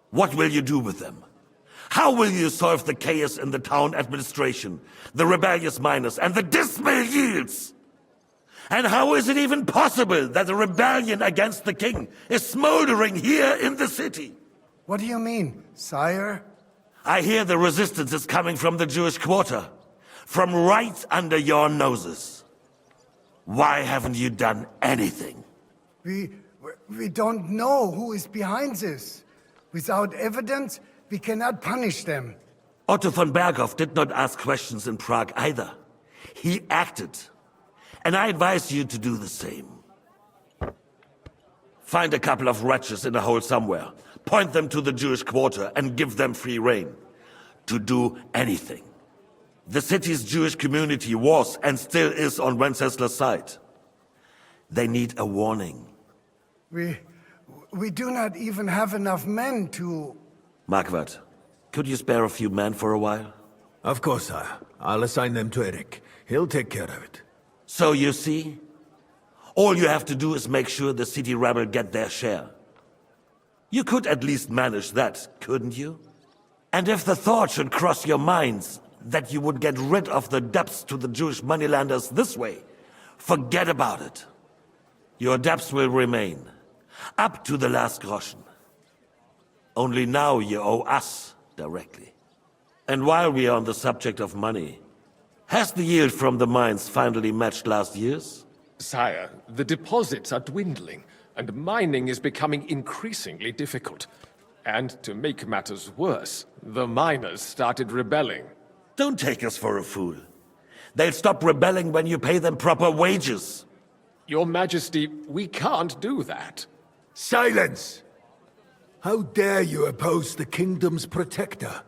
What will you do with them? How will you solve the chaos in the town administration, the rebellious miners, and the dismal yields? And how is it even possible that a rebellion against the king is smoldering here in the city? What do you mean, sire? I hear the resistance is coming from the Jewish quarter, from right under your noses. Why haven't you done anything? We don't know who is behind this. Without evidence, we cannot punish them. Otto von Berghoff did not ask questions in Prague either. He acted. And I advise you to do the same. Find a couple of wretches in a hole somewhere, point them to the Jewish quarter, and give them free rein to do anything. The city's Jewish community was and still is on Wenceslas' side. They need a warning. We do not even have enough men to... Marquardt, could you spare a few men for a while? Of course, sire. I'll assign them to Eric. He'll take care of it. So you see, All you have to do is make sure the city rabble get their share. You could at least manage that, couldn't you? And if the thought should cross your minds that you would get rid of the debts to the Jewish moneylanders this way, forget about it. Your debts will remain, up to the last groschen. Only now you owe us directly. And while we are on the subject of money, has the yield from the mines finally matched last year's? Sire, the deposits are dwindling, and mining is becoming increasingly difficult. And to make matters worse, the miners started rebelling. Don't take us for a fool. They'll stop rebelling when you pay them proper wages. Your Majesty, we can't do that. Silence! How dare you oppose the kingdom's protector?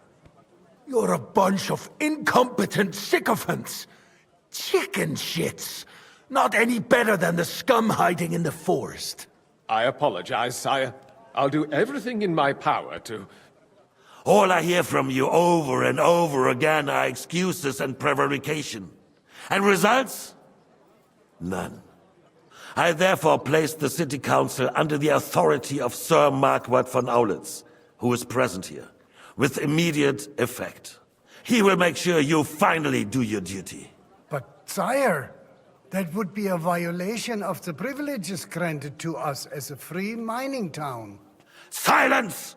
You're a bunch of incompetent sycophants! Chicken shits! Not any better than the scum hiding in the forest. I apologize, sire. I'll do everything in my power to... All I hear from you over and over again are excuses and prevarication. And results? None. I therefore placed the city council under the authority of Sir Marquardt von Aulitz, who is present here, with immediate effect. He will make sure you finally do your duty. But, sire, that would be a violation of the privileges granted to us as a free mining town. Silence!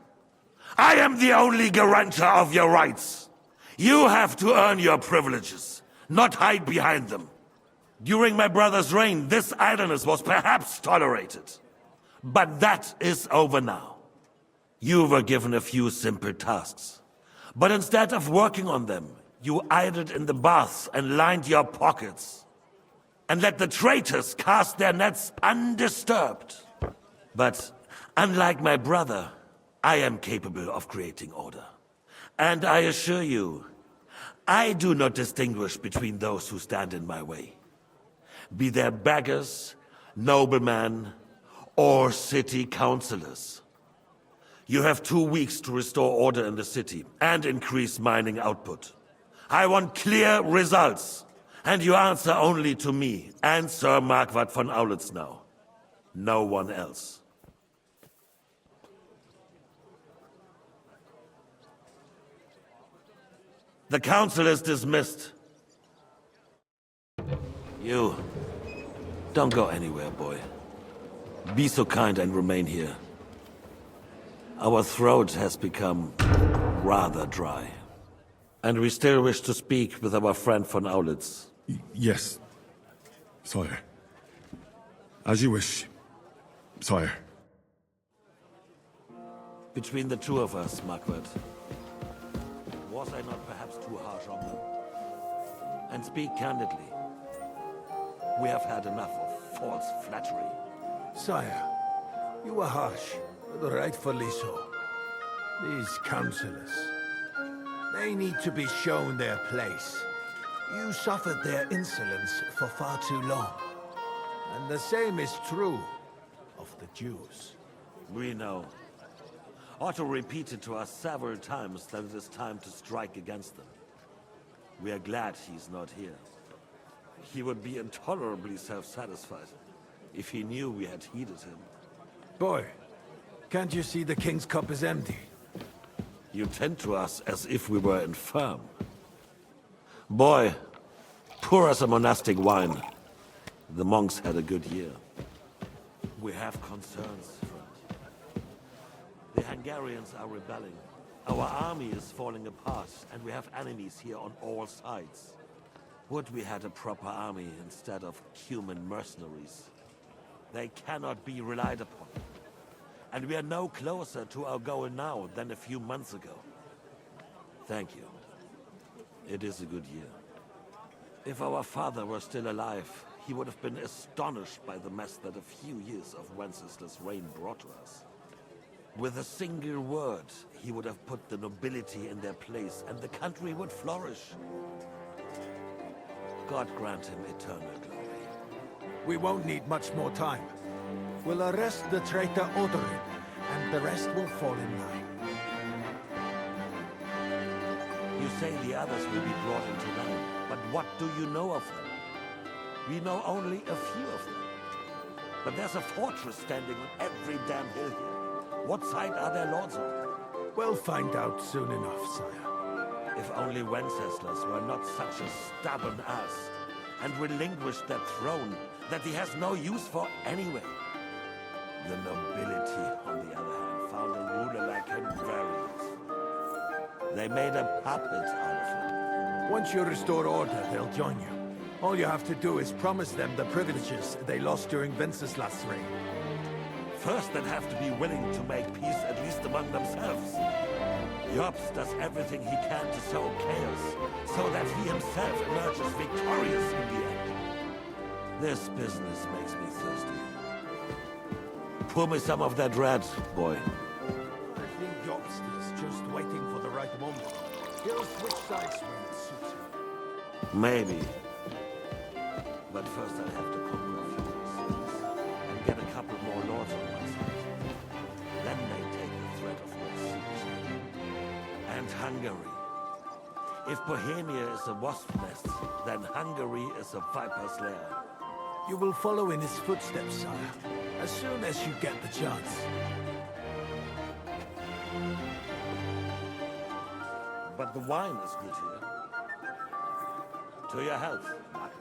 I am the only guarantor of your rights. You have to earn your privileges, not hide behind them. During my brother's reign, this idleness was perhaps tolerated. But that is over now. You were given a few simple tasks. But instead of working on them, you idled in the baths and lined your pockets. And let the traitors cast their nets undisturbed. But unlike my brother, I am capable of creating order. And I assure you, I do not distinguish between those who stand in my way. Be they beggars, noblemen, or city councillors. You have 2 weeks to restore order in the city and increase mining output. I want clear results, and you answer only to me and Sir Marquardt von Aulitz now. No one else. The council is dismissed. You, don't go anywhere, boy. Be so kind and remain here. Our throat has become rather dry. And we still wish to speak with our friend von Aulitz. Yes, sire. As you wish, sire. Between the two of us, Marquardt, was I not perhaps too harsh on them? And speak candidly, we have had enough of false flattery. Sire, you were harsh, but rightfully so. These councillors, they need to be shown their place. You suffered their insolence for far too long. And the same is true of the Jews. We know. Otto repeated to us several times that it is time to strike against them. We are glad he's not here. He would be intolerably self-satisfied if he knew we had heeded him. Boy, can't you see the King's cup is empty? You tend to us as if we were infirm. Boy, pour us a monastic wine. The monks had a good year. We have concerns, friend. The Hungarians are rebelling. Our army is falling apart, and we have enemies here on all sides. Would we had a proper army instead of human mercenaries? They cannot be relied upon. And we are no closer to our goal now than a few months ago. Thank you. It is a good year. If our father were still alive, he would have been astonished by the mess that a few years of Wenceslas' reign brought to us. With a single word, he would have put the nobility in their place, and the country would flourish. God grant him eternal glory. We won't need much more time. We'll arrest the traitor Odorin, and the rest will fall in line. You say the others will be brought into line, but what do you know of them? We know only a few of them. But there's a fortress standing on every damn hill here. What side are their lords on? We'll find out soon enough, sire. If only Wenceslas were not such a stubborn ass, and relinquished that throne that he has no use for anyway. The nobility, on the other hand, found a ruler like him very useful. They made a puppet out of him. Once you restore order, they'll join you. All you have to do is promise them the privileges they lost during Wenceslas' reign. First, they'd have to be willing to make peace, at least among themselves. Jobs does everything he can to sow chaos, so that he himself emerges victorious in the end. This business makes me thirsty. Pour me some of that red, boy. I think Jobster's just waiting for the right moment. He'll switch sides when it suits him. Maybe. But first I'll have to conquer a few more cities, and get a couple more lords on my side. Then they take the threat of war seriously. And Hungary. If Bohemia is a wasp nest, then Hungary is a viper's lair. You will follow in his footsteps, sire, as soon as you get the chance. But the wine is good here. To your health, Margaret.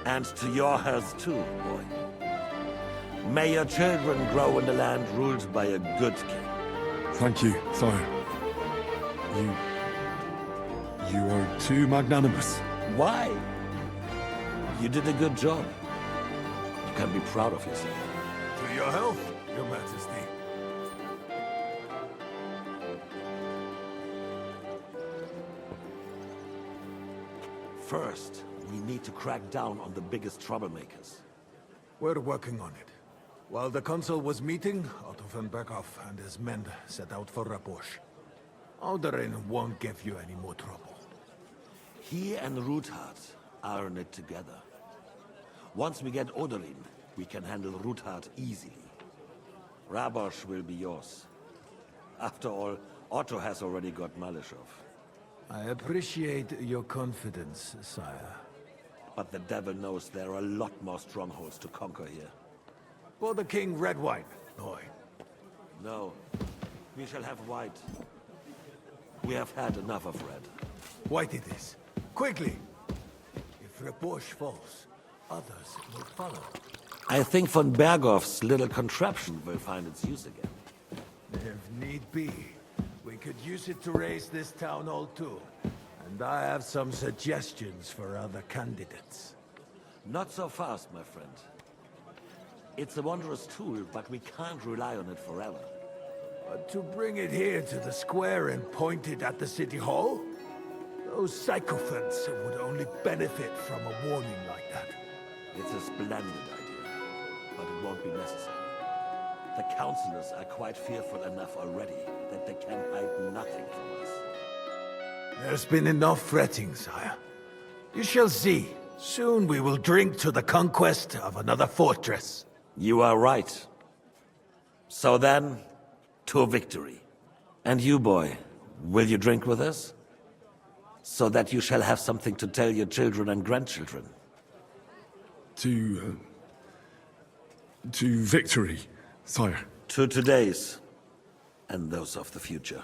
And to your health too, boy. May your children grow in a land ruled by a good king. Thank you, sire. You are too magnanimous. Why? You did a good job. You can be proud of yourself. To your health, Your Majesty. First, we need to crack down on the biggest troublemakers. We're working on it. While the consul was meeting, Otto von Berghoff and his men set out for Raposh. Alderin won't give you any more trouble. He and Ruthard are in it together. Once we get Oderin, we can handle Ruthard easily. Rabosh will be yours. After all, Otto has already got Malishov. I appreciate your confidence, sire. But the devil knows there are a lot more strongholds to conquer here. For the king, red wine, boy. No, we shall have white. We have had enough of red. White it is. Quickly! If Raposh falls, others will follow. I think von Berghoff's little contraption will find its use again. If need be, we could use it to raise this town hall too. And I have some suggestions for other candidates. Not so fast, my friend. It's a wondrous tool, but we can't rely on it forever. But to bring it here to the square and point it at the city hall? Those sycophants would only benefit from a warning like that. It's a splendid idea, but it won't be necessary. The councillors are quite fearful enough already that they can hide nothing from us. There's been enough fretting, sire. You shall see. Soon we will drink to the conquest of another fortress. You are right. So then, to victory. And you, boy, will you drink with us? So that you shall have something to tell your children and grandchildren. To victory, sire. To today's, and those of the future.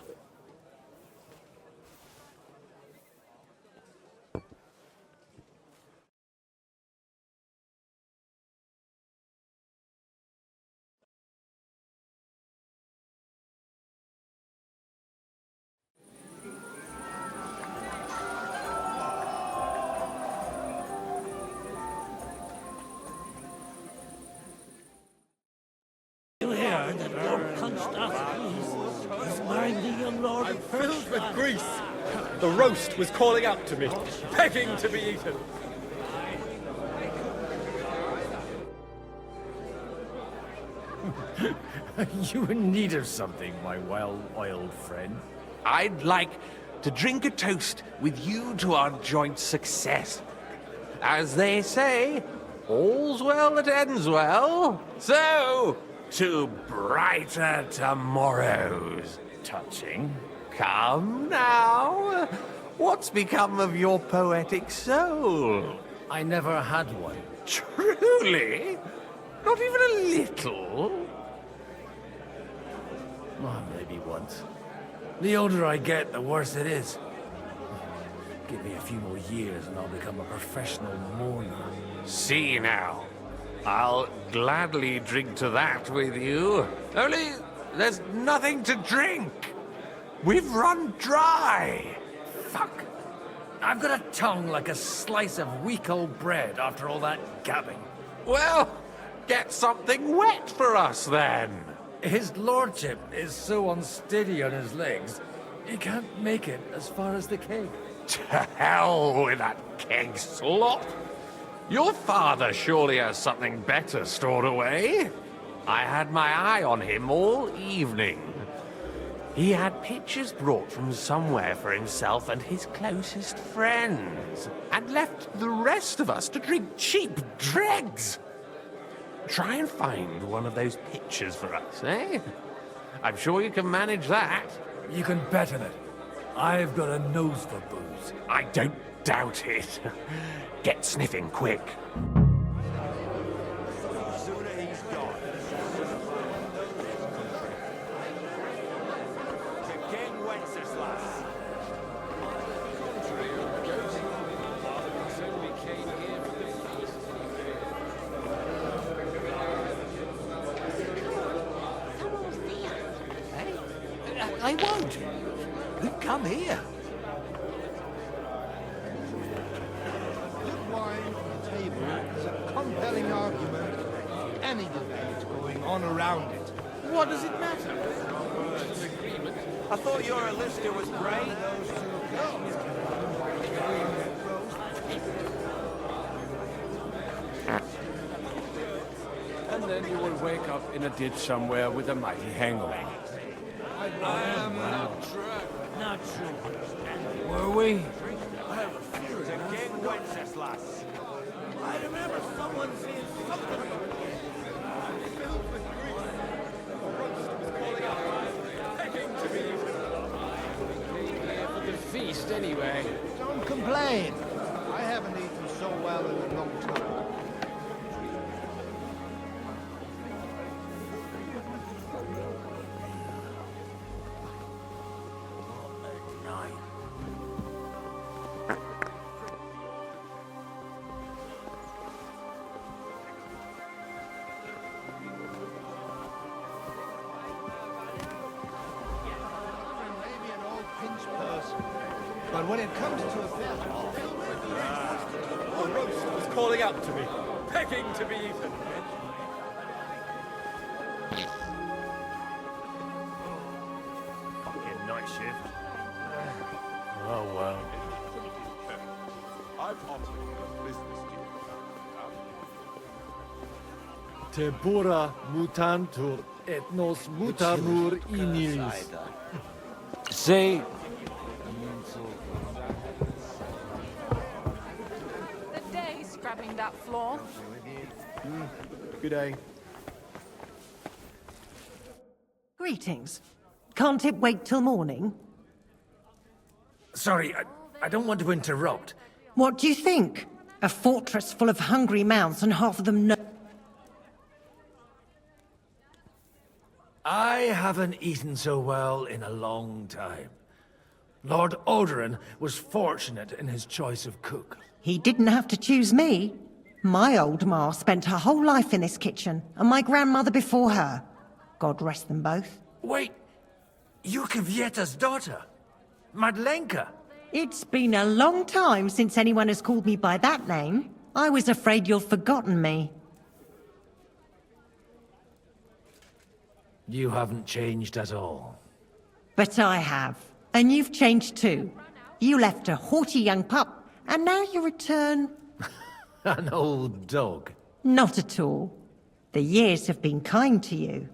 Filled with grease. The roast was calling out to me, begging to be eaten. You in need of something, my well-oiled friend? I'd like to drink a toast with you to our joint success. As they say, all's well that ends well. So, to brighter tomorrows. Touching. Come now. What's become of your poetic soul? I never had one. Truly? Not even a little? Oh, maybe once. The older I get, the worse it is. Give me a few more years and I'll become a professional mourner. See now. I'll gladly drink to that with you. Only there's nothing to drink. We've run dry. Fuck. I've got a tongue like a slice of weak old bread after all that gabbing. Well, get something wet for us then. His lordship is so unsteady on his legs, he can't make it as far as the keg. To hell with that keg slop. Your father surely has something better stored away. I had my eye on him all evening. He had pictures brought from somewhere for himself and his closest friends, and left the rest of us to drink cheap dregs. Try and find one of those pictures for us, eh? I'm sure you can manage that. You can bet on it. I've got a nose for booze. I don't doubt it. Get sniffing quick. I won't. We've come here. Good wine on the table is a compelling argument for any debate going on around it. What does it matter? I thought your Alistair was great. And then you will wake up in a ditch somewhere with a mighty hangover. I am not true. Were we? I remember someone saying something about For the feast, anyway. Don't complain. I haven't eaten so well in a long time. But when it comes to a battle, The roast was calling out to me, begging to be eaten. Fucking night shift. Oh, well. I've offered you a business deal. Tempora mutantur et nos mutamur inis. See? The day scrubbing that floor. Good day. Greetings. Can't it wait till morning? Sorry, I don't want to interrupt. What do you think? A fortress full of hungry mouths and half of them no... I haven't eaten so well in a long time. Lord Odoran was fortunate in his choice of cook. He didn't have to choose me. My old ma spent her whole life in this kitchen, and my grandmother before her. God rest them both. Wait, you're Kvieta's daughter, Madlenka. It's been a long time since anyone has called me by that name. I was afraid you'd forgotten me. You haven't changed at all. But I have. And you've changed too. You left a haughty young pup, and now you return... An old dog. Not at all. The years have been kind to you.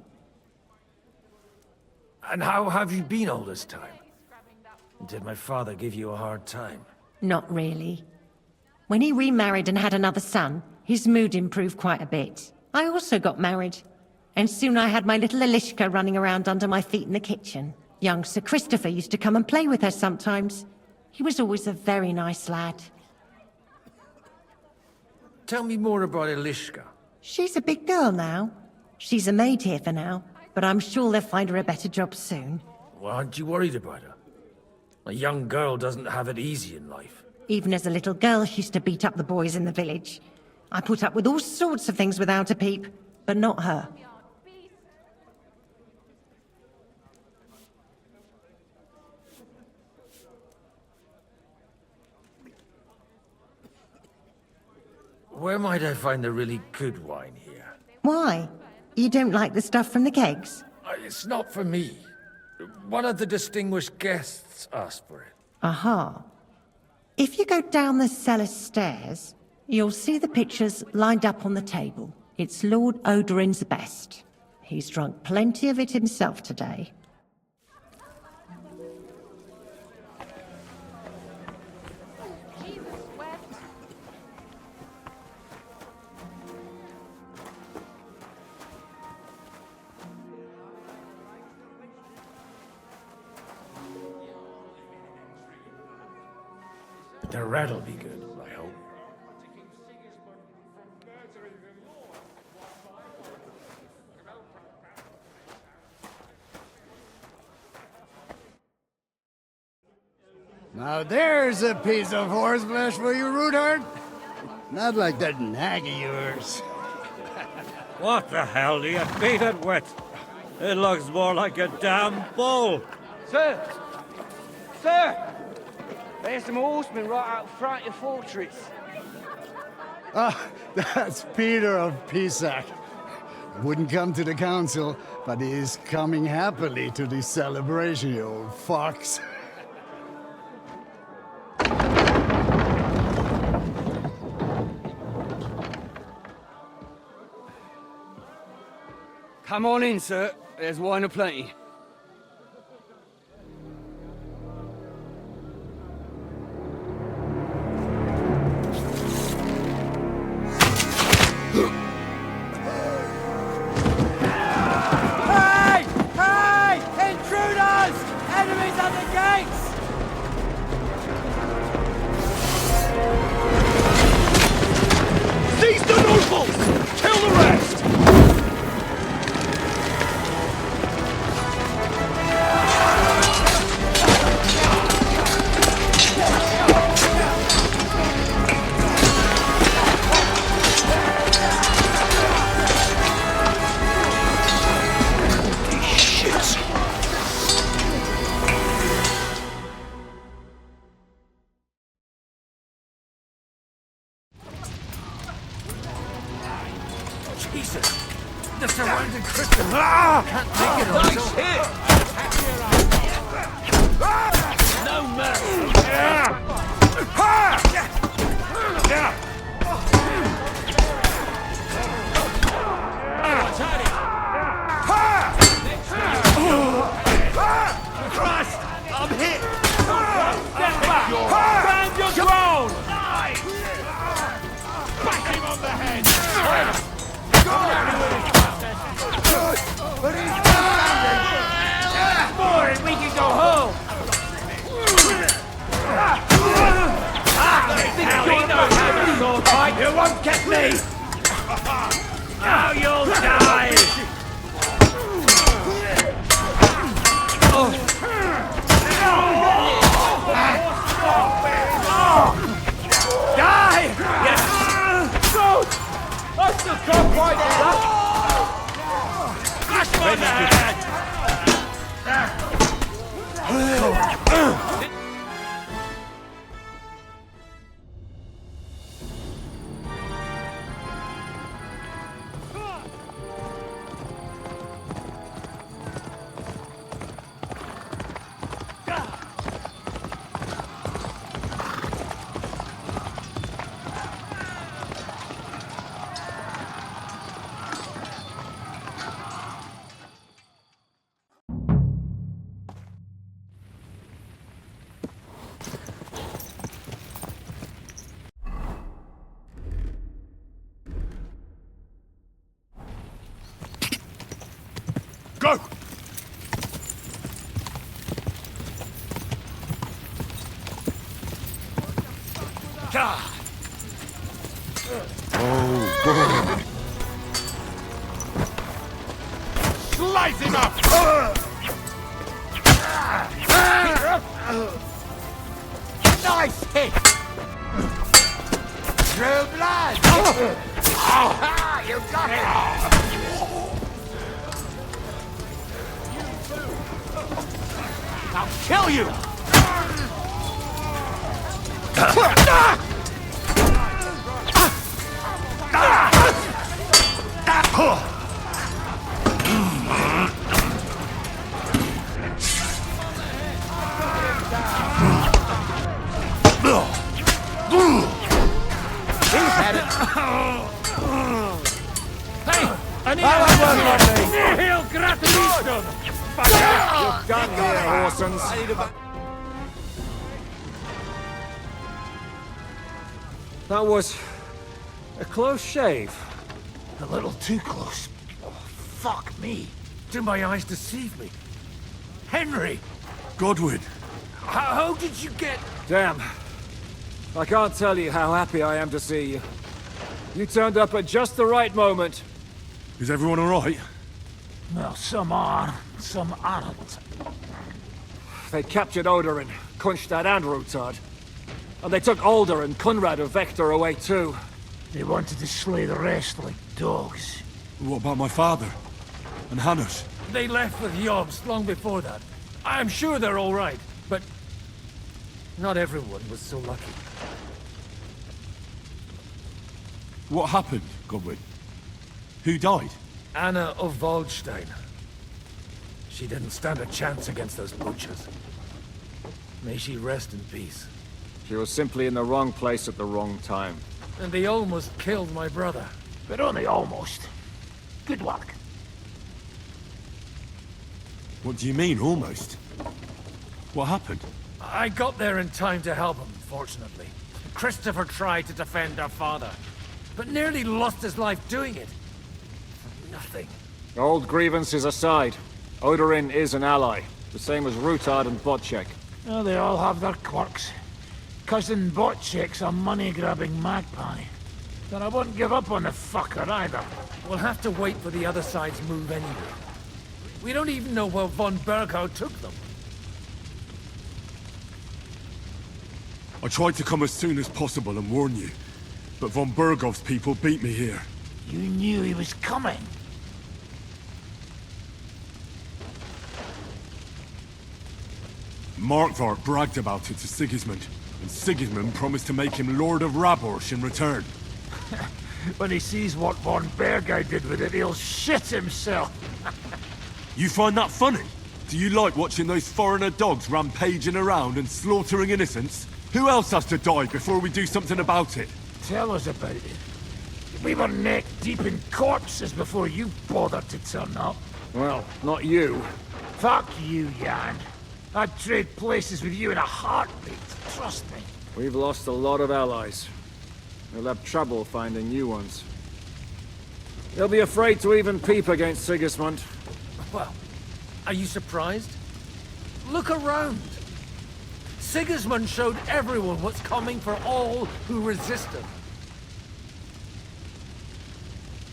And how have you been all this time? Did my father give you a hard time? Not really. When he remarried and had another son, his mood improved quite a bit. I also got married. And soon I had my little Elishka running around under my feet in the kitchen. Young Sir Christopher used to come and play with her sometimes. He was always a very nice lad. Tell me more about Elishka. She's a big girl now. She's a maid here for now, but I'm sure they'll find her a better job soon. Well, aren't you worried about her? A young girl doesn't have it easy in life. Even as a little girl, she used to beat up the boys in the village. I put up with all sorts of things without a peep, but not her. Where might I find a really good wine here? Why? You don't like the stuff from the kegs? It's not for me. One of the distinguished guests asked for it. Aha. If you go down the cellar stairs, you'll see the pictures lined up on the table. It's Lord Odorin's best. He's drunk plenty of it himself today. The rat'll be good, I hope. Now there's a piece of horseflesh for you, Rootard. Not like that nag of yours. What the hell do you beat it with? It looks more like a damn bull. Sir! Sir! There's some horsemen right out front of your fortress. Ah, that's Peter of Pisac. Wouldn't come to the council, but he is coming happily to the celebration, you old fox. Come on in, sir. There's wine aplenty. Hey! Hey! Intruders! Enemies at the gates! Seize the nobles! Kill the rest! Jesus! The surrounding Christians can't take it on. Nice hit! No mercy! Christ! I'm hit! Step back! Stand your ground! Back him on the head! But he's more and we can go home! Now he knows how to sword fight! You won't get me! Now you'll die! Die! Yes! Good! I still can't quite get up! Flash my head! Go! Oh, Slice him up! Nice hit! True blood! You got it! I'll kill you! Hey! I need a Nihil gratification! You're done here, Orsons. That was a close shave. A little too close. Oh, fuck me. Do my eyes deceive me? Henry! Godwin! How did you get... Damn. I can't tell you how happy I am to see you. You turned up at just the right moment. Is everyone alright? Well, some are, some aren't. They captured Odorin, Kunstad and Rutard. And they took Alder and Kunrad of Vector away too. They wanted to slay the rest like dogs. What about my father? And Hanush? They left with Yobs long before that. I'm sure they're all right, but... not everyone was so lucky. What happened, Godwin? Who died? Anna of Waldstein. She didn't stand a chance against those butchers. May she rest in peace. She was simply in the wrong place at the wrong time. And they almost killed my brother. But only almost. Good work. What do you mean, almost? What happened? I got there in time to help him, fortunately. Christopher tried to defend our father, but nearly lost his life doing it. For nothing. Old grievances aside, Odorin is an ally, the same as Rutard and Botchek. Well, they all have their quirks. Cousin Botchek's a money-grabbing magpie. But I wouldn't give up on the fucker either. We'll have to wait for the other side's move anyway. We don't even know where von Berghout took them. I tried to come as soon as possible and warn you, but von Bergov's people beat me here. You knew he was coming. Markvart bragged about it to Sigismund, and Sigismund promised to make him Lord of Raborsh in return. When he sees what von Berghout did with it, he'll shit himself. You find that funny? Do you like watching those foreigner dogs rampaging around and slaughtering innocents? Who else has to die before we do something about it? Tell us about it. We were neck deep in corpses before you bothered to turn up. Well, not you. Fuck you, Jan. I'd trade places with you in a heartbeat, trust me. We've lost a lot of allies. We'll have trouble finding new ones. They'll be afraid to even peep against Sigismund. Well, are you surprised? Look around. Sigismund showed everyone what's coming for all who resist him.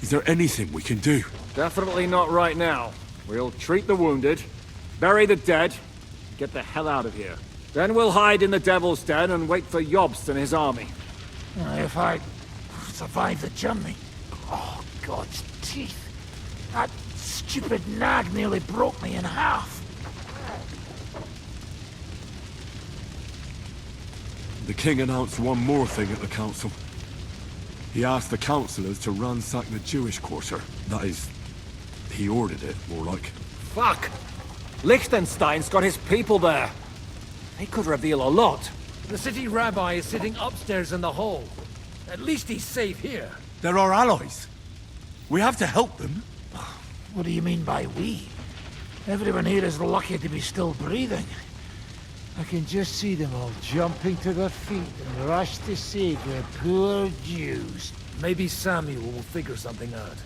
Is there anything we can do? Definitely not right now. We'll treat the wounded, bury the dead, get the hell out of here. Then we'll hide in the Devil's Den and wait for Jobst and his army. If I survive the journey... Oh, God's teeth. That stupid nag nearly broke me in half. The king announced one more thing at the council. He asked the councillors to ransack the Jewish quarter. That is, he ordered it, more like. Fuck! Liechtenstein's got his people there. They could reveal a lot. The city rabbi is sitting upstairs in the hall. At least he's safe here. They're our allies. We have to help them. What do you mean by we? Everyone here is lucky to be still breathing. I can just see them all jumping to their feet and rush to save their poor Jews. Maybe Samuel will figure something out.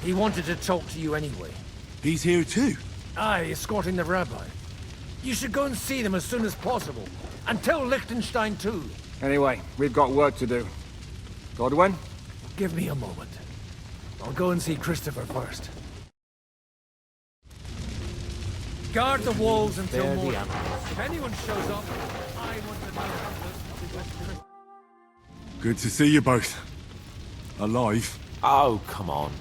He wanted to talk to you anyway. He's here too? Aye, escorting the rabbi. You should go and see them as soon as possible. And tell Liechtenstein too. Anyway, we've got work to do. Godwin? Give me a moment. I'll go and see Christopher first. Guard the walls until They're the morning. animals. If anyone shows up, I want to know I'll be with Christopher. Good to see you both. Alive. Oh, come on.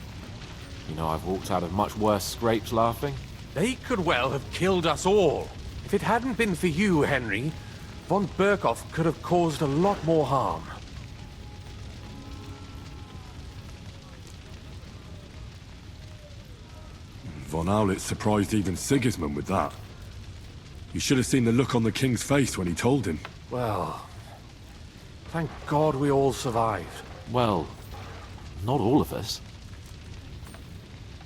You know, I've walked out of much worse scrapes laughing. They could well have killed us all. If it hadn't been for you, Henry, von Berkhoff could have caused a lot more harm. Von Owlet surprised even Sigismund with that. You should have seen the look on the king's face when he told him. Well, thank God we all survived. Well, not all of us.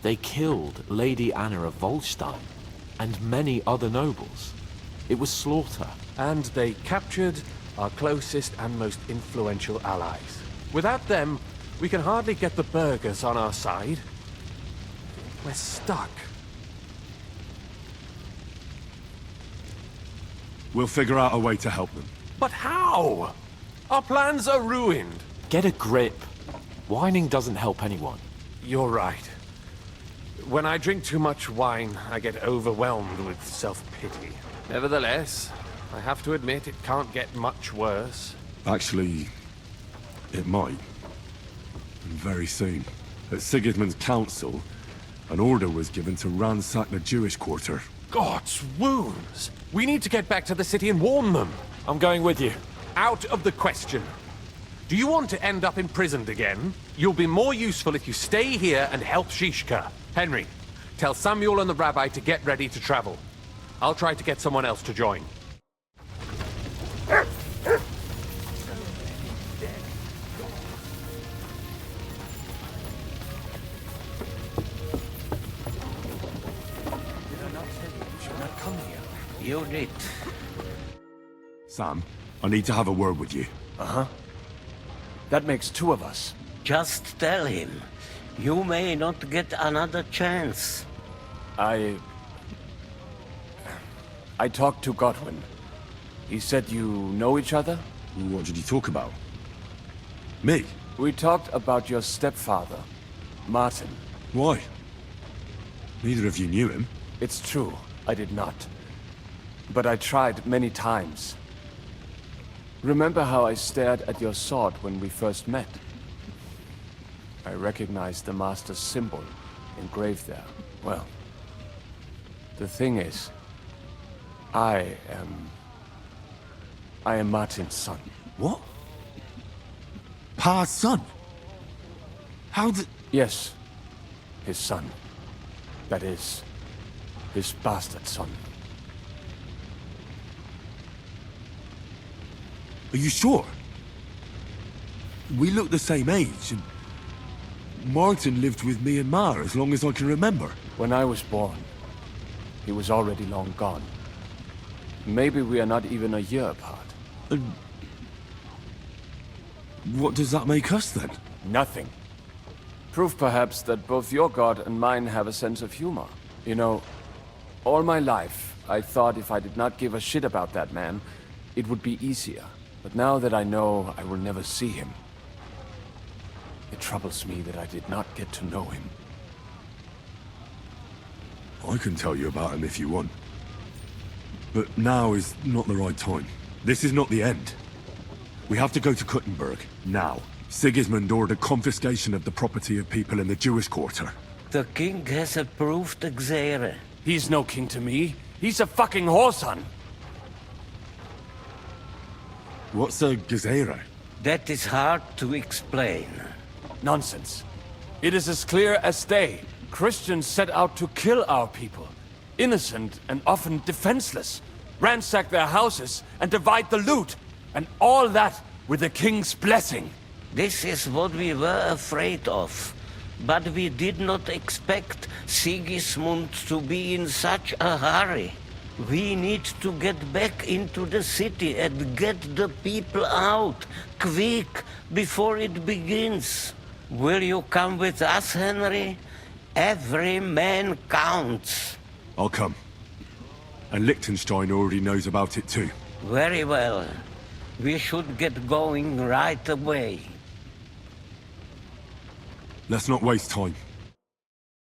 They killed Lady Anna of Volstein and many other nobles. It was slaughter. And they captured our closest and most influential allies. Without them, we can hardly get the burghers on our side. We're stuck. We'll figure out a way to help them. But how? Our plans are ruined. Get a grip. Whining doesn't help anyone. You're right. When I drink too much wine, I get overwhelmed with self-pity. Nevertheless, I have to admit it can't get much worse. Actually, it might. And very soon. At Sigismund's council, an order was given to ransack the Jewish quarter. God's wounds! We need to get back to the city and warn them. I'm going with you. Out of the question. Do you want to end up imprisoned again? You'll be more useful if you stay here and help Shishka. Henry, tell Samuel and the rabbi to get ready to travel. I'll try to get someone else to join. You did. Sam, I need to have a word with you. Uh-huh. That makes two of us. Just tell him. You may not get another chance. I talked to Godwin. He said you know each other? What did you talk about? Me? We talked about your stepfather, Martin. Why? Neither of you knew him. It's true, I did not. But I tried many times. Remember how I stared at your sword when we first met? I recognized the Master's symbol engraved there. Well, the thing is, I am Martin's son. What? Pa's son? How did... Yes, his son. That is, his bastard son. Are you sure? We look the same age, and Martin lived with me and Ma as long as I can remember. When I was born, he was already long gone. Maybe we are not even a year apart. And what does that make us then? Nothing. Proof perhaps that both your god and mine have a sense of humor. You know, all my life, I thought if I did not give a shit about that man, it would be easier. But now that I know I will never see him, it troubles me that I did not get to know him. I can tell you about him if you want. But now is not the right time. This is not the end. We have to go to Kuttenberg, now. Sigismund ordered confiscation of the property of people in the Jewish quarter. The king has approved Xere. He's no king to me. He's a fucking whoreson. What's a Gezerah? That is hard to explain. Nonsense. It is as clear as day. Christians set out to kill our people. Innocent and often defenseless. Ransack their houses and divide the loot. And all that with the king's blessing. This is what we were afraid of. But we did not expect Sigismund to be in such a hurry. We need to get back into the city and get the people out, quick, before it begins. Will you come with us, Henry? Every man counts. I'll come. And Liechtenstein already knows about it too. Very well. We should get going right away. Let's not waste time.